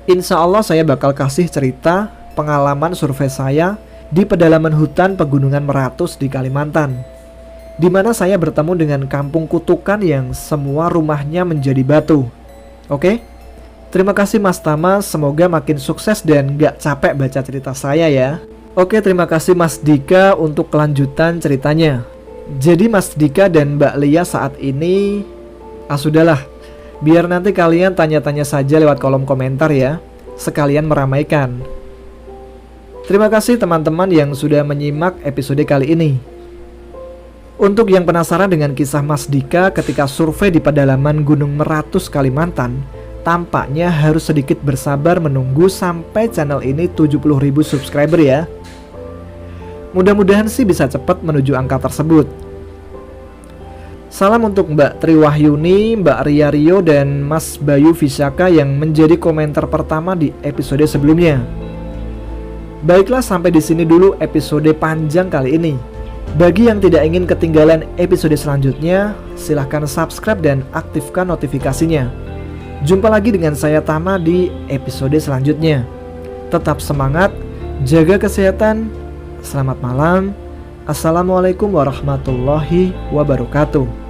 insya Allah saya bakal kasih cerita pengalaman survei saya di pedalaman hutan Pegunungan Meratus di Kalimantan, di mana saya bertemu dengan kampung kutukan yang semua rumahnya menjadi batu. Oke? Terima kasih Mas Tama, semoga makin sukses dan gak capek baca cerita saya ya. Oke, terima kasih Mas Dika untuk kelanjutan ceritanya. Jadi Mas Dika dan Mbak Lia saat ini sudahlah, biar nanti kalian tanya-tanya saja lewat kolom komentar ya, sekalian meramaikan. Terima kasih teman-teman yang sudah menyimak episode kali ini. Untuk yang penasaran dengan kisah Mas Dika ketika survei di pedalaman Gunung Meratus, Kalimantan, tampaknya harus sedikit bersabar menunggu sampai channel ini 70.000 subscriber ya. Mudah-mudahan sih bisa cepat menuju angka tersebut. Salam untuk Mbak Tri Wahyuni, Mbak Ria Rio, dan Mas Bayu Visaka yang menjadi komentar pertama di episode sebelumnya. Baiklah, sampai di sini dulu episode panjang kali ini. Bagi yang tidak ingin ketinggalan episode selanjutnya, silahkan subscribe dan aktifkan notifikasinya. Jumpa lagi dengan saya Tama di episode selanjutnya. Tetap semangat, jaga kesehatan, selamat malam. Assalamualaikum warahmatullahi wabarakatuh.